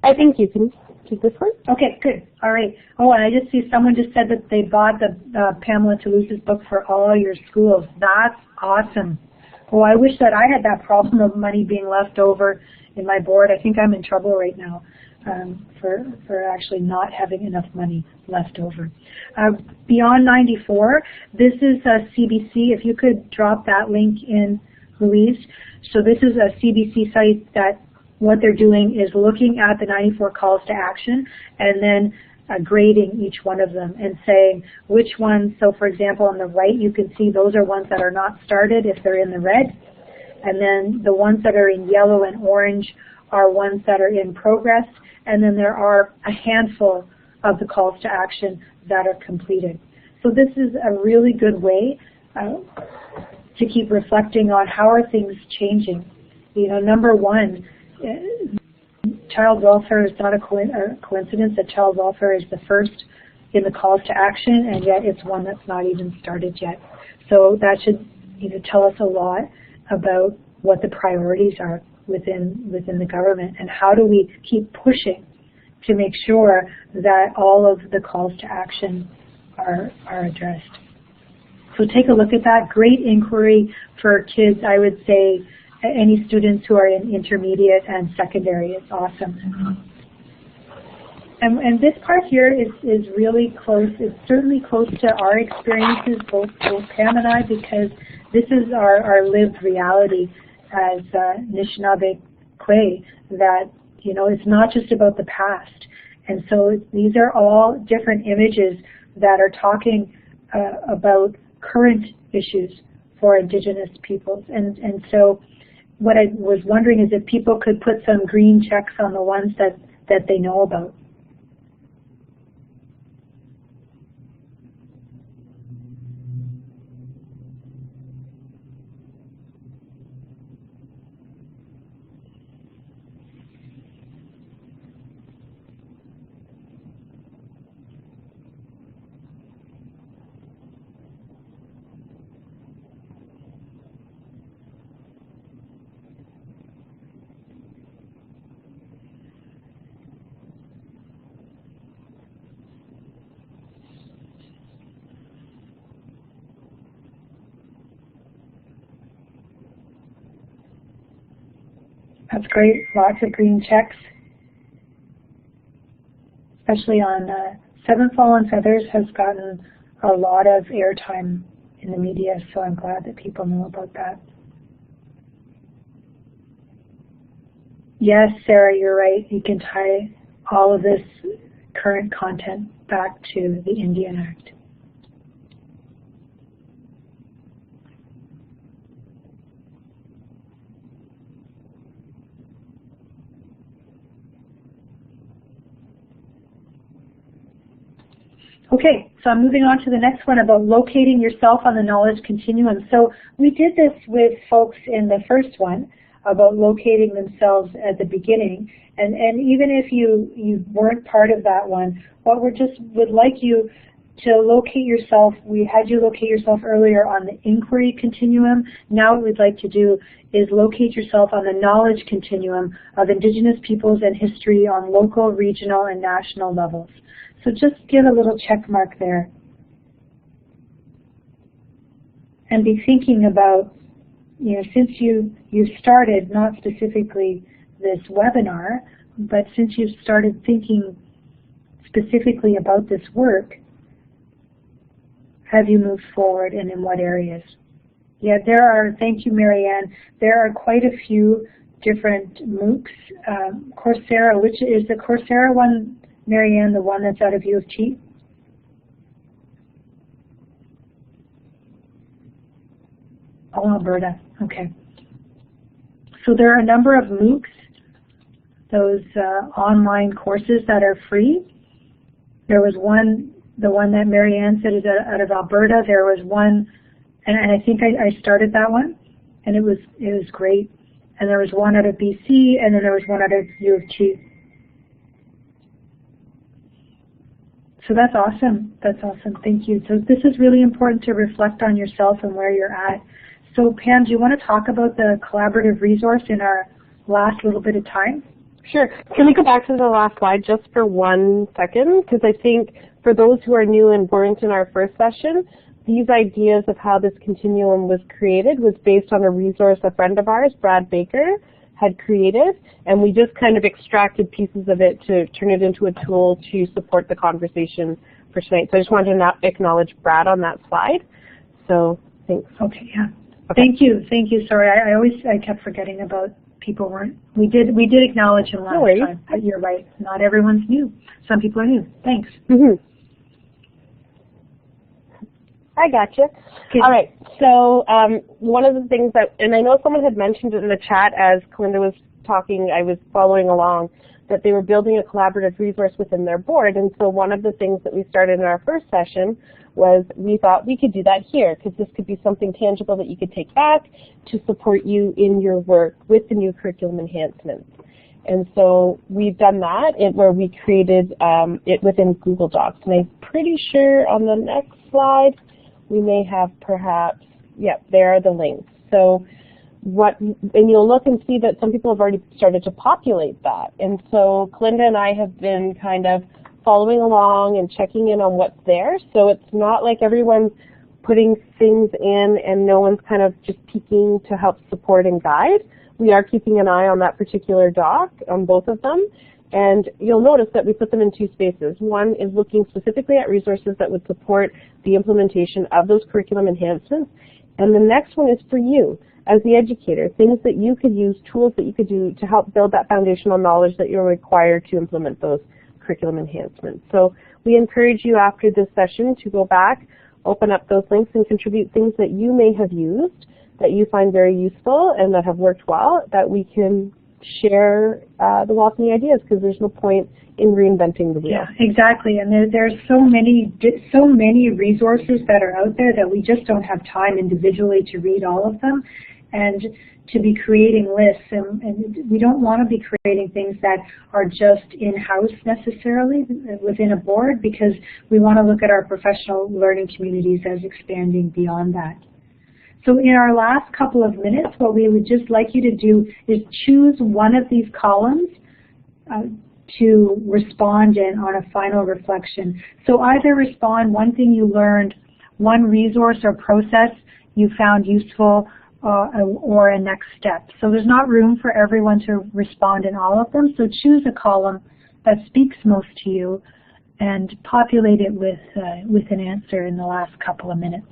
I think you can keep this one. Okay, good. All right. Oh, and I just see someone just said that they bought the Pamela Toulouse's book for all your schools. That's awesome. Oh, I wish that I had that problem of money being left over in my board. I think I'm in trouble right now for actually not having enough money left over. Beyond 94, this is a CBC. If you could drop that link in, Louise. So this is a CBC site that what they're doing is looking at the 94 calls to action and then grading each one of them and saying which ones. So for example, on the right, you can see those are ones that are not started if they're in the red. And then the ones that are in yellow and orange are ones that are in progress. And then there are a handful of the calls to action that are completed. So this is a really good way to keep reflecting on how are things changing. You know, number one, child welfare is not a coincidence that child welfare is the first in the calls to action, and yet it's one that's not even started yet. So that should, tell us a lot about what the priorities are within the government, and how do we keep pushing to make sure that all of the calls to action are addressed. So take a look at that. Great inquiry for kids, I would say, any students who are in intermediate and secondary. It's awesome. And this part here is really close. It's certainly close to our experiences, both Pam and I, because this is our lived reality as Anishinaabe Kwe, that, it's not just about the past. And so these are all different images that are talking about current issues for Indigenous peoples. And so what I was wondering is if people could put some green checks on the ones that they know about. That's great. Lots of green checks. Especially on Seven Fallen Feathers has gotten a lot of airtime in the media, so I'm glad that people know about that. Yes, Sarah, you're right. You can tie all of this current content back to the Indian Act. Okay, so I'm moving on to the next one about locating yourself on the knowledge continuum. So we did this with folks in the first one about locating themselves at the beginning. And even if you weren't part of that one, what we just would like you to locate yourself, we had you locate yourself earlier on the inquiry continuum. Now what we'd like to do is locate yourself on the knowledge continuum of Indigenous peoples and history on local, regional, and national levels. So just give a little check mark there. And be thinking about, since you started, not specifically this webinar, but since you've started thinking specifically about this work, have you moved forward and in what areas? Yeah, there are, thank you, Marianne, there are quite a few different MOOCs. Coursera, which is the Coursera one, Marianne, the one that's out of U of T? Oh, Alberta, okay. So there are a number of MOOCs, those online courses that are free. There was one, the one that Marianne said is out of Alberta. There was one, and I think I started that one, and it was great. And there was one out of BC, and then there was one out of U of T. So that's awesome. That's awesome. Thank you. So this is really important to reflect on yourself and where you're at. So Pam, do you want to talk about the collaborative resource in our last little bit of time? Sure. Can we go back to the last slide just for 1 second? Because I think for those who are new and weren't in our first session, these ideas of how this continuum was created was based on a resource a friend of ours, Brad Baker, had created, and we just kind of extracted pieces of it to turn it into a tool to support the conversation for tonight. So I just wanted to acknowledge Brad on that slide. So thanks. Okay, yeah. Okay. Thank you. Sorry, I kept forgetting about people weren't. We did acknowledge him last time. But you're right. Not everyone's new. Some people are new. Thanks. Mm-hmm. I gotcha. Okay. All right. So one of the things that, and I know someone had mentioned it in the chat as Kalinda was talking, I was following along, that they were building a collaborative resource within their board. And so one of the things that we started in our first session was we thought we could do that here, because this could be something tangible that you could take back to support you in your work with the new curriculum enhancements. And so we've done that where we created it within Google Docs. And I'm pretty sure on the next slide, we may have perhaps, yep, there are the links. So and you'll look and see that some people have already started to populate that. And so Kalinda and I have been kind of following along and checking in on what's there. So it's not like everyone's putting things in and no one's kind of just peeking to help support and guide. We are keeping an eye on that particular doc, on both of them. And you'll notice that we put them in two spaces. One is looking specifically at resources that would support the implementation of those curriculum enhancements. And the next one is for you as the educator, things that you could use, tools that you could do to help build that foundational knowledge that you're required to implement those curriculum enhancements. So we encourage you after this session to go back, open up those links and contribute things that you may have used, that you find very useful and that have worked well, that we can share the wealth and the ideas, because there's no point in reinventing the wheel. Yeah, exactly. And there's so many resources that are out there that we just don't have time individually to read all of them, and to be creating lists. And we don't want to be creating things that are just in-house necessarily within a board, because we want to look at our professional learning communities as expanding beyond that. So in our last couple of minutes, what we would just like you to do is choose one of these columns to respond in on a final reflection. So either respond one thing you learned, one resource or process you found useful, or a next step. So there's not room for everyone to respond in all of them, so choose a column that speaks most to you and populate it with an answer in the last couple of minutes.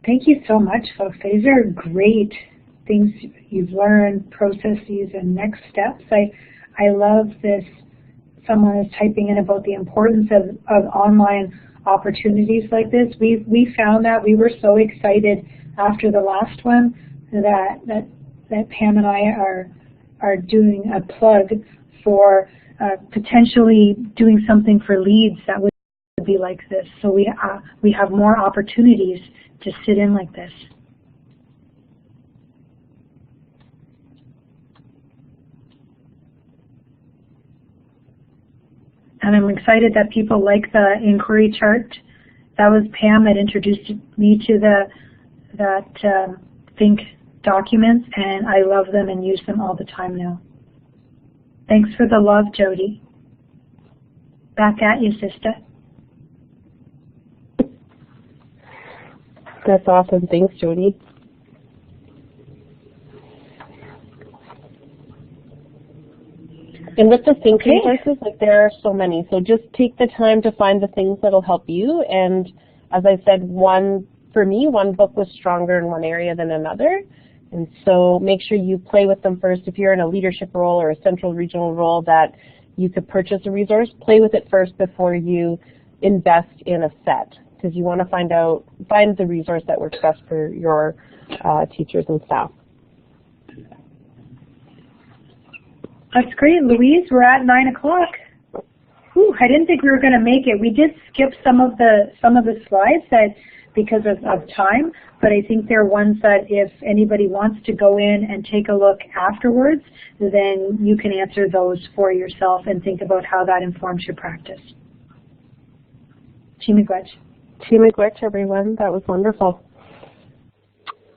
Thank you so much, folks. These are great things you've learned, processes, and next steps. I love this. Someone is typing in about the importance of online opportunities like this. We found that we were so excited after the last one that Pam and I are doing a plug for potentially doing something for leads that would be like this. So we have more opportunities to sit in like this. And I'm excited that people like the inquiry chart. That was Pam that introduced me to that Think documents, and I love them and use them all the time now. Thanks for the love, Jody. Back at you, sister. That's awesome. Thanks, Jody. And with the Think resources, like there are so many. So just take the time to find the things that'll help you. And as I said, for me, one book was stronger in one area than another. And so make sure you play with them first. If you're in a leadership role or a central regional role that you could purchase a resource, play with it first before you invest in a set. Because you want to find the resource that works best for your teachers and staff. That's great, Louise. We're at 9 o'clock. I didn't think we were going to make it. We did skip some of the slides because of time, but I think they're ones that if anybody wants to go in and take a look afterwards, then you can answer those for yourself and think about how that informs your practice. Miigwech, everyone. That was wonderful.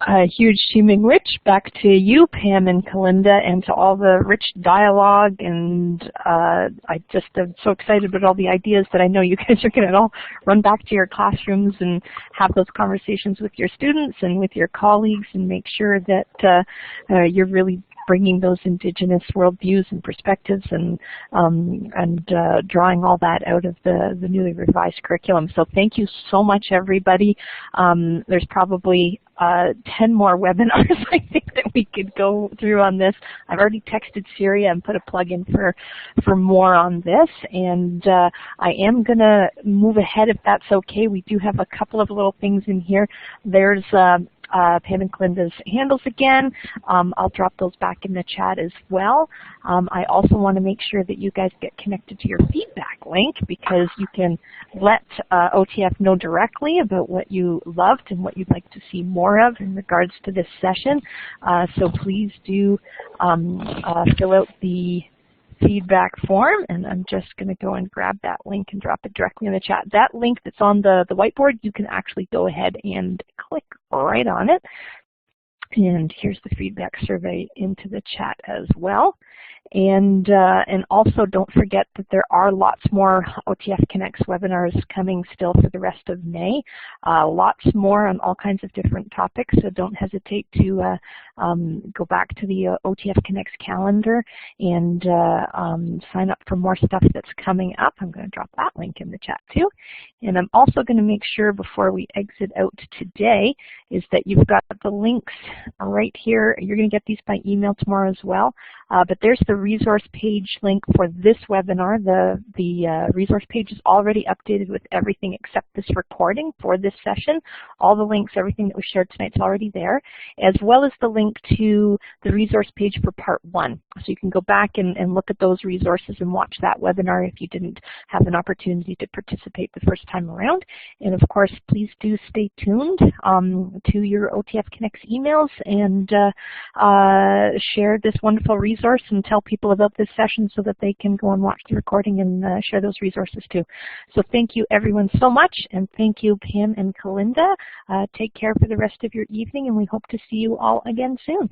A huge miigwech back to you, Pam and Kalinda, and to all the rich dialogue. And I just am so excited about all the ideas that I know you guys are going to all run back to your classrooms and have those conversations with your students and with your colleagues and make sure that you're really bringing those Indigenous worldviews and perspectives and drawing all that out of the newly revised curriculum. So thank you so much, everybody. There's probably 10 more webinars I think that we could go through on this. I've already texted Syria and put a plug in for more on this, and I am going to move ahead if that's okay. We do have a couple of little things in here. There's Pam and Kalinda's handles again. I'll drop those back in the chat as well. I also want to make sure that you guys get connected to your feedback link, because you can let OTF know directly about what you loved and what you'd like to see more of in regards to this session. So please do fill out the feedback form, and I'm just going to go and grab that link and drop it directly in the chat. That link that's on the whiteboard, you can actually go ahead and click right on it. And here's the feedback survey into the chat as well. And also don't forget that there are lots more OTF Connects webinars coming still for the rest of May. Lots more on all kinds of different topics, so don't hesitate to go back to the OTF Connects calendar and sign up for more stuff that's coming up. I'm going to drop that link in the chat too. And I'm also going to make sure before we exit out today is that you've got the links right here. You're going to get these by email tomorrow as well. But there's the resource page link for this webinar. The resource page is already updated with everything except this recording for this session. All the links, everything that we shared tonight is already there, as well as the link to the resource page for part 1. So you can go back and look at those resources and watch that webinar if you didn't have an opportunity to participate the first time around. And of course, please do stay tuned to your OTF Connects emails and share this wonderful resource and tell people about this session so that they can go and watch the recording and share those resources too. So thank you everyone so much, and thank you Pam and Kalinda. Take care for the rest of your evening, and we hope to see you all again soon.